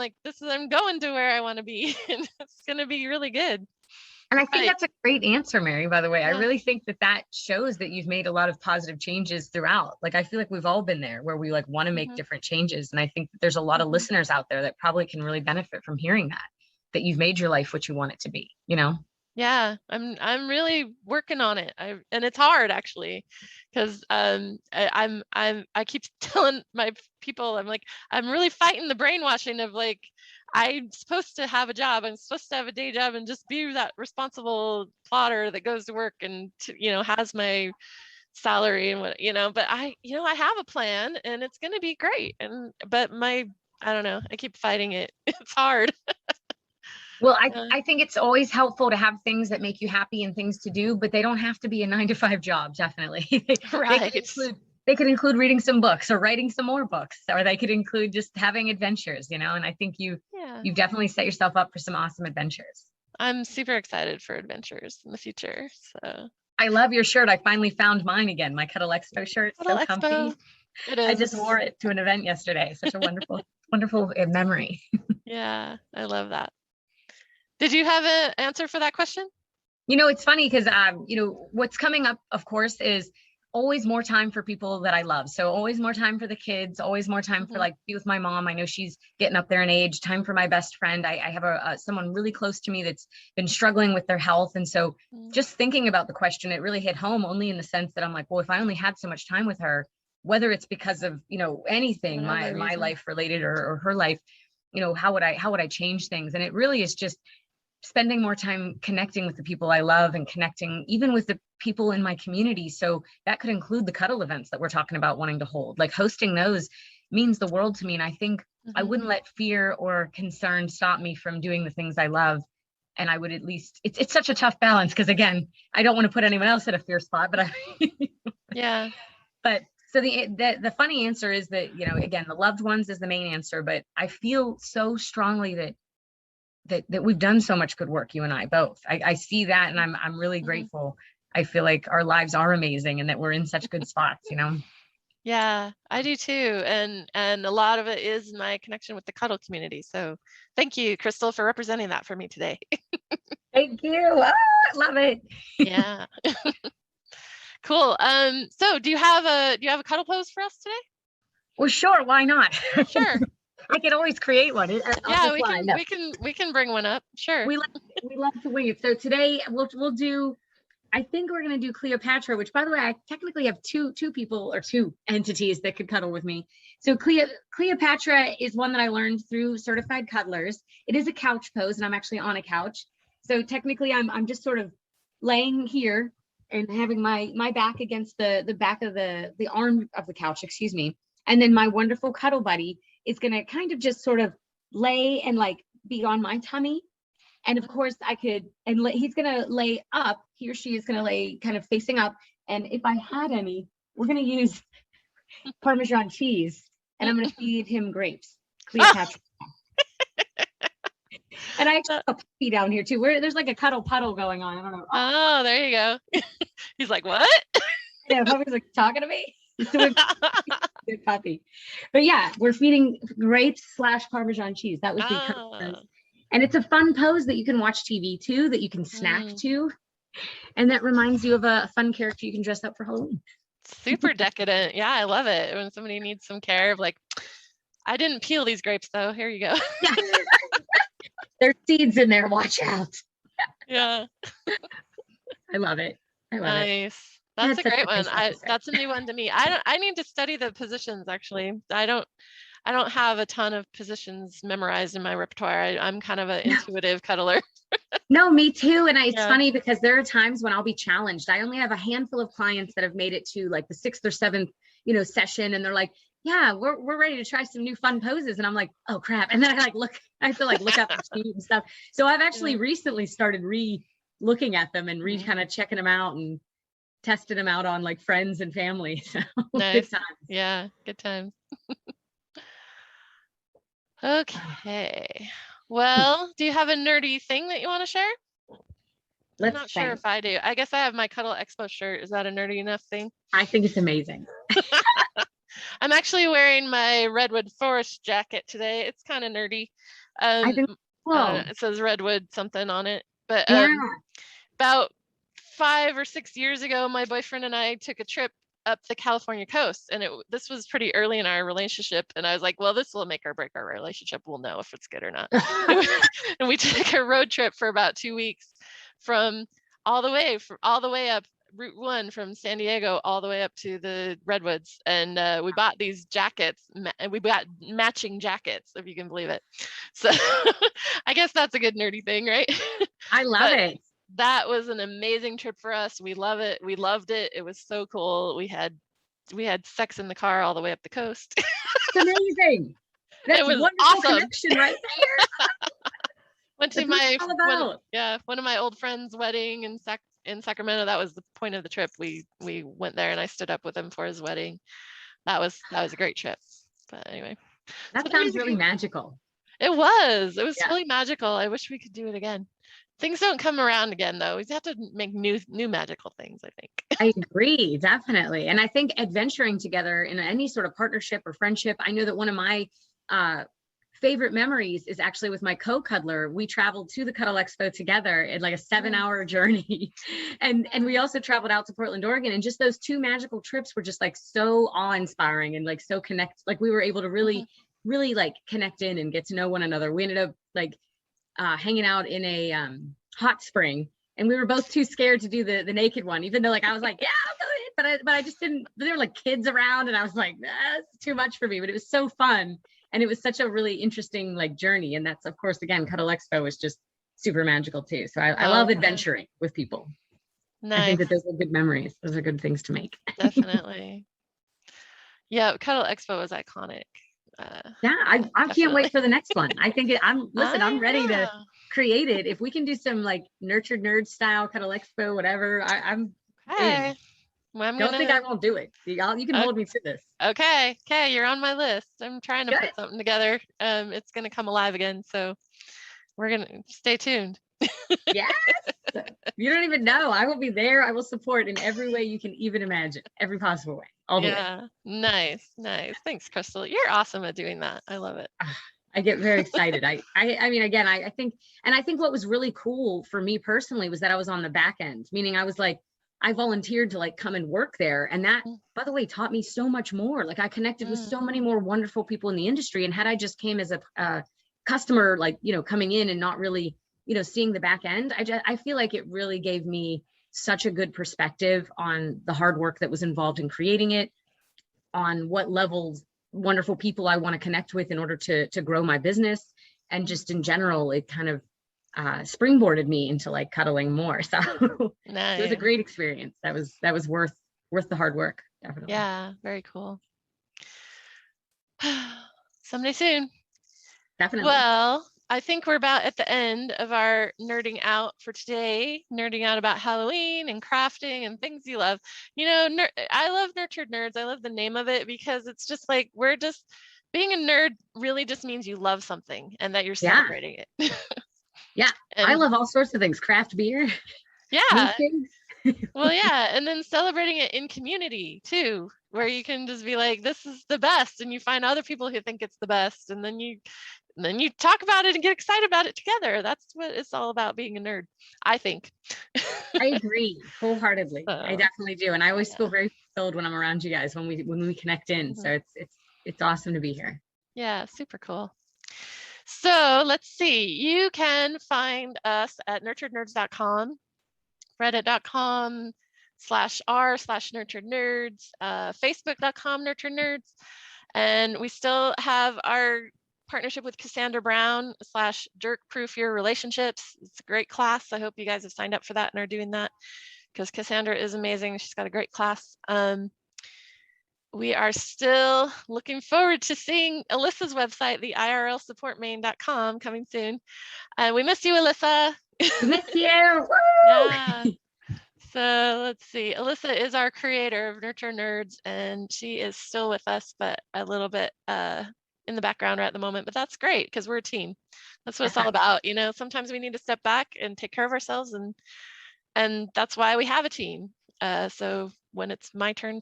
S1: going to where I want to be. And it's going to be really good.
S2: And I think that's a great answer, Mary, by the way. Yeah. I really think that shows that you've made a lot of positive changes throughout. Like, I feel like we've all been there where we want to make different changes. And I think that there's a lot of listeners out there that probably can really benefit from hearing that you've made your life what you want it to be,
S1: Yeah, I'm really working on it. And it's hard actually, because I keep telling my people, I'm really fighting the brainwashing of I'm supposed to have a job. I'm supposed to have a day job and just be that responsible plotter that goes to work and has my salary and what, but I have a plan and it's going to be great. But I don't know, I keep fighting it. It's hard.
S2: Well, I think it's always helpful to have things that make you happy and things to do, but they don't have to be a 9-to-5 job, definitely.
S1: Right.
S2: They could include reading some books or writing some more books, or they could include just having adventures, and I think you've definitely set yourself up for some awesome adventures.
S1: I'm super excited for adventures in the future. So
S2: I love your shirt. I finally found mine again, my Cuddle Expo shirt.
S1: Cuddle
S2: so comfy.
S1: Expo. It is.
S2: I just wore it to an event yesterday. Such a wonderful memory.
S1: Yeah, I love that. Did you have an answer for that question?
S2: It's funny because, what's coming up, of course, is always more time for people that I love. So always more time for the kids, always more time for like be with my mom. I know she's getting up there in age, time for my best friend. I have someone really close to me that's been struggling with their health. And so just thinking about the question, it really hit home only in the sense that I'm like, well, if I only had so much time with her, whether it's because of, you know, anything, my life related or her life, you know, how would I change things? And it really is just spending more time connecting with the people I love and connecting even with the people in my community. So that could include the cuddle events that we're talking about wanting to hold. Like hosting those means the world to me. And I think I wouldn't let fear or concern stop me from doing the things I love. And I would at least, it's such a tough balance because again, I don't want to put anyone else in a fear spot, but
S1: yeah.
S2: But so the funny answer is that, you know, again, the loved ones is the main answer, but I feel so strongly that we've done so much good work, you and I both. I see that, and I'm really grateful. I feel like our lives are amazing and that we're in such good spots, you know?
S1: Yeah, I do too. And a lot of it is my connection with the cuddle community. So thank you, Crystal, for representing that for me today.
S2: Thank you. Oh, I love it.
S1: Yeah. Cool. So do you have a cuddle pose for us today?
S2: Well, sure. Why not?
S1: Sure.
S2: I can always create one.
S1: Yeah, we can bring one up. Sure.
S2: We love to wing it. So today we'll do, I think we're going to do Cleopatra, which by the way, I technically have two people or two entities that could cuddle with me. So Cleopatra is one that I learned through certified cuddlers. It is a couch pose and I'm actually on a couch. So technically I'm just sort of laying here and having my back against the back of the arm of the couch, excuse me. And then my wonderful cuddle buddy is going to kind of just sort of lay and like be on my tummy. And of course he's going to lay up, he or she is going to lay kind of facing up. And if I had any, we're going to use Parmesan cheese and I'm going to feed him grapes. Cleopatra. And I actually have a puppy down here too, where there's like a cuddle puddle going on. I don't know.
S1: Oh, there you go. He's like, what?
S2: Yeah, puppy's like talking to me. Good puppy. But yeah, we're feeding grapes / Parmesan cheese. That was the pose. And it's a fun pose that you can watch TV to, that you can snack to. And that reminds you of a fun character you can dress up for Halloween.
S1: Super decadent. Yeah, I love it. When somebody needs some care of like, I didn't peel these grapes though. Here you go.
S2: Yeah. There's seeds in there. Watch out.
S1: Yeah.
S2: I love it. I love it.
S1: Nice. That's a great one. That's a new one to me. I need to study the positions actually. I don't have a ton of positions memorized in my repertoire. I'm kind of an intuitive cuddler.
S2: No, me too. And it's funny because there are times when I'll be challenged. I only have a handful of clients that have made it to like the 6th or 7th, session. And they're like, yeah, we're ready to try some new fun poses. And I'm like, oh crap. And then I feel like look up the sheet and stuff. So I've actually recently started looking at them and kind of checking them out and tested them out on like friends and family. So
S1: nice. Good times. Yeah, good times. Okay. Well, do you have a nerdy thing that you want to share? I'm not sure if I do. I guess I have my Cuddle Expo shirt. Is that a nerdy enough thing?
S2: I think it's amazing.
S1: I'm actually wearing my Redwood Forest jacket today. It's kind of nerdy.
S2: I think
S1: it says Redwood something on it. But about 5 or 6 years ago, my boyfriend and I took a trip up the California coast, and this was pretty early in our relationship, and I was like, well, this will make or break our relationship. We'll know if it's good or not. And we took a road trip for about 2 weeks from all the way up Route 1 from San Diego all the way up to the Redwoods, and we bought these jackets, and we got matching jackets, if you can believe it. So I guess that's a good nerdy thing, right?
S2: I love it.
S1: That was an amazing trip for us. We love it. We loved it. It was so cool. We had sex in the car all the way up the coast.
S2: It's amazing. That's
S1: it was
S2: wonderful
S1: awesome.
S2: Connection right there.
S1: Went to one of my old friends' wedding in Sacramento. That was the point of the trip. We went there and I stood up with him for his wedding. That was a great trip. But anyway.
S2: That sounds really magical.
S1: It was really magical. I wish we could do it again. Things don't come around again, though. We have to make new magical things, I think.
S2: I agree, definitely. And I think adventuring together in any sort of partnership or friendship, I know that one of my favorite memories is actually with my co-cuddler. We traveled to the Cuddle Expo together in like a 7-hour journey. And we also traveled out to Portland, Oregon. And just those 2 magical trips were just like so awe-inspiring and like so like we were able to really like connect in and get to know one another. We ended up like hanging out in a hot spring, and we were both too scared to do the naked one, even though like I was like, yeah, I'll do it. But I just didn't. There were like kids around, and I was like, that's too much for me. But it was so fun. And it was such a really interesting like journey. And that's, of course, again, Cuddle Expo is just super magical too. So I love adventuring with people. Nice. I think that those are good memories. Those are good things to make.
S1: Definitely. Yeah, Cuddle Expo was iconic.
S2: Yeah, I can't wait for the next one. I think I'm ready to create it. If we can do some like Nurtured Nerds style Cuddle Expo, whatever, I'm in. Well, don't think I won't do it. You can hold me to this.
S1: Okay, you're on my list. I'm trying to put something together. It's gonna come alive again, so we're gonna stay tuned.
S2: Yes, you don't even know. I will be there. I will support in every way you can even imagine, every possible way, all the way.
S1: Nice. Thanks, Crystal. You're awesome at doing that. I love it.
S2: I get very excited. I mean, again, I think what was really cool for me personally was that I was on the back end, meaning I was like, I volunteered to like come and work there. And that, by the way, taught me so much more. Like I connected with so many more wonderful people in the industry. And had I just came as a customer, like, coming in and not really, seeing the back end, I feel like it really gave me such a good perspective on the hard work that was involved in creating it, on what levels wonderful people I want to connect with in order to grow my business. And just in general, it kind of springboarded me into like cuddling more. So nice. It was a great experience. That was worth the hard work. Definitely.
S1: Yeah, very cool. Someday soon.
S2: Definitely.
S1: Well, I think we're about at the end of our nerding out for today, nerding out about Halloween and crafting and things you love. I love Nurtured Nerds. I love the name of it because it's just like, being a nerd really just means you love something and that you're celebrating it.
S2: Yeah, and I love all sorts of things. Craft beer.
S1: Yeah. Well, yeah. And then celebrating it in community too, where you can just be like, this is the best. And you find other people who think it's the best. And then you talk about it and get excited about it together. That's what it's all about, being a nerd, I think.
S2: I agree wholeheartedly. I definitely do. And I always feel very fulfilled when I'm around you guys, when we connect in. So it's awesome to be here.
S1: Yeah, super cool. So let's see, you can find us at NurturedNerds.com, reddit.com/r/NurturedNerds, Facebook.com NurturedNerds, and we still have our partnership with Cassandra Brown /Jerk-Proof Your Relationships. It's a great class. I hope you guys have signed up for that and are doing that, because Cassandra is amazing. She's got a great class. We are still looking forward to seeing Alyssa's website, the IRLsupportmain.com, coming soon. We miss you, Alyssa.
S2: We miss you.
S1: Yeah. So let's see. Alyssa is our creator of Nurture Nerds, and she is still with us, but a little bit in the background right at the moment. But that's great because we're a team. That's what it's all about. Sometimes we need to step back and take care of ourselves, and that's why we have a team. So when it's my turn,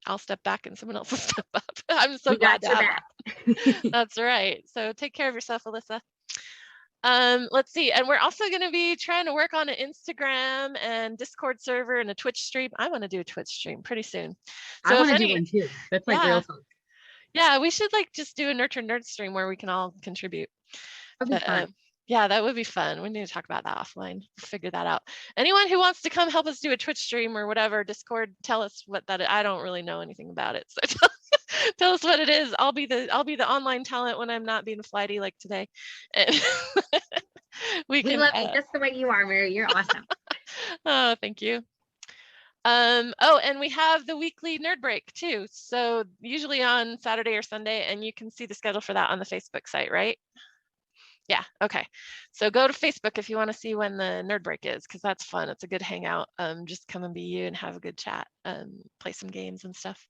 S1: I'll step back and someone else will step up. I'm so glad to have that. That's right. So take care of yourself, Alyssa. Let's see. And we're also going to be trying to work on an Instagram and Discord server and a Twitch stream. I want to do a Twitch stream pretty soon. So
S2: I want to do one too. That's like real talk.
S1: Yeah, we should just do a Nurture Nerd stream where we can all contribute.
S2: That'd be fun.
S1: Yeah, that would be fun. We need to talk about that offline. Figure that out. Anyone who wants to come help us do a Twitch stream or whatever, Discord, tell us what that is. I don't really know anything about it. So tell us what it is. I'll be the online talent when I'm not being flighty like today. And we
S2: love you just the way you are, Mary. You're awesome.
S1: Oh, thank you. And we have the weekly nerd break too. So usually on Saturday or Sunday, and you can see the schedule for that on the Facebook site, right? Yeah. Okay. So go to Facebook if you want to see when the nerd break is, because that's fun. It's a good hangout. Just come and be you and have a good chat, play some games and stuff.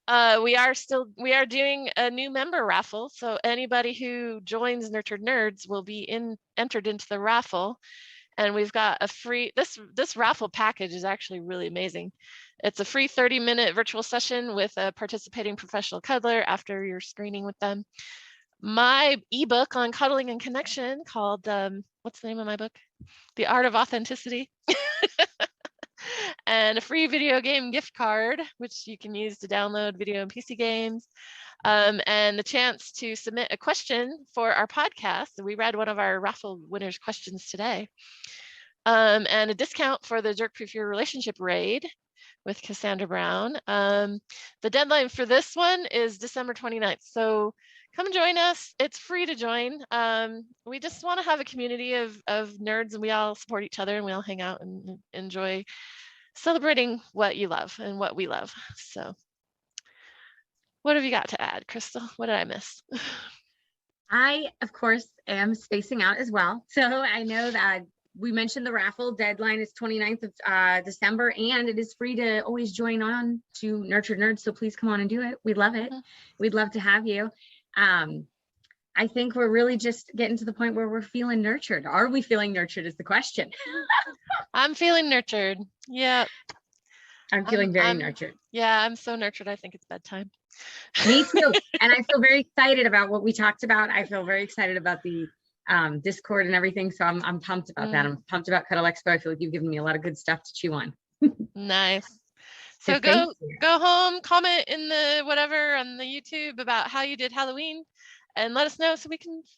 S1: We are doing a new member raffle. So anybody who joins Nurtured Nerds will be entered into the raffle. And we've got a free, this raffle package is actually really amazing. It's a free 30-minute virtual session with a participating professional cuddler after your screening with them. my ebook on cuddling and connection called, what's the name of my book? The Art of Authenticity. And a free video game gift card, which you can use to download video and PC games. And the chance to submit a question for our podcast. We read one of our raffle winners' questions today. And a discount for the Jerk Proof Your Relationship raid with Cassandra Brown. The deadline for this one is December 29th. So come join us. It's free to join. We just want to have a community of nerds, and we all support each other, and we all hang out and enjoy celebrating what you love and what we love. So what have you got to add, Crystal? What did I miss?
S2: I, of course, am spacing out as well. So I know that we mentioned the raffle deadline is 29th of December, and it is free to always join on to Nurtured Nerds. So please come on and do it. We'd love it. We'd love to have you. I think we're really just getting to the point where we're feeling nurtured. Are we feeling nurtured is the question.
S1: I'm feeling nurtured. Yeah.
S2: I'm feeling very nurtured.
S1: Yeah, I'm so nurtured. I think it's bedtime.
S2: Me too. And I feel very excited about what we talked about. I feel very excited about the Discord and everything. So I'm pumped about that. I'm pumped about Cuddle Expo. I feel like you've given me a lot of good stuff to chew on.
S1: Nice. So go home, comment in the whatever on the YouTube about how you did Halloween, and let us know so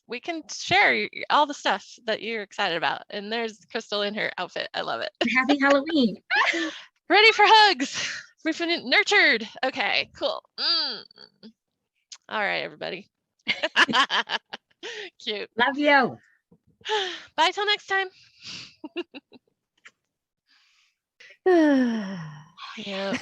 S1: we can share all the stuff that you're excited about. And there's Crystal in her outfit. I love it.
S2: Happy Halloween.
S1: Ready for hugs. We're feeling nurtured. Okay, cool. All right, everybody. Cute.
S2: Love you.
S1: Bye till next time. Yeah.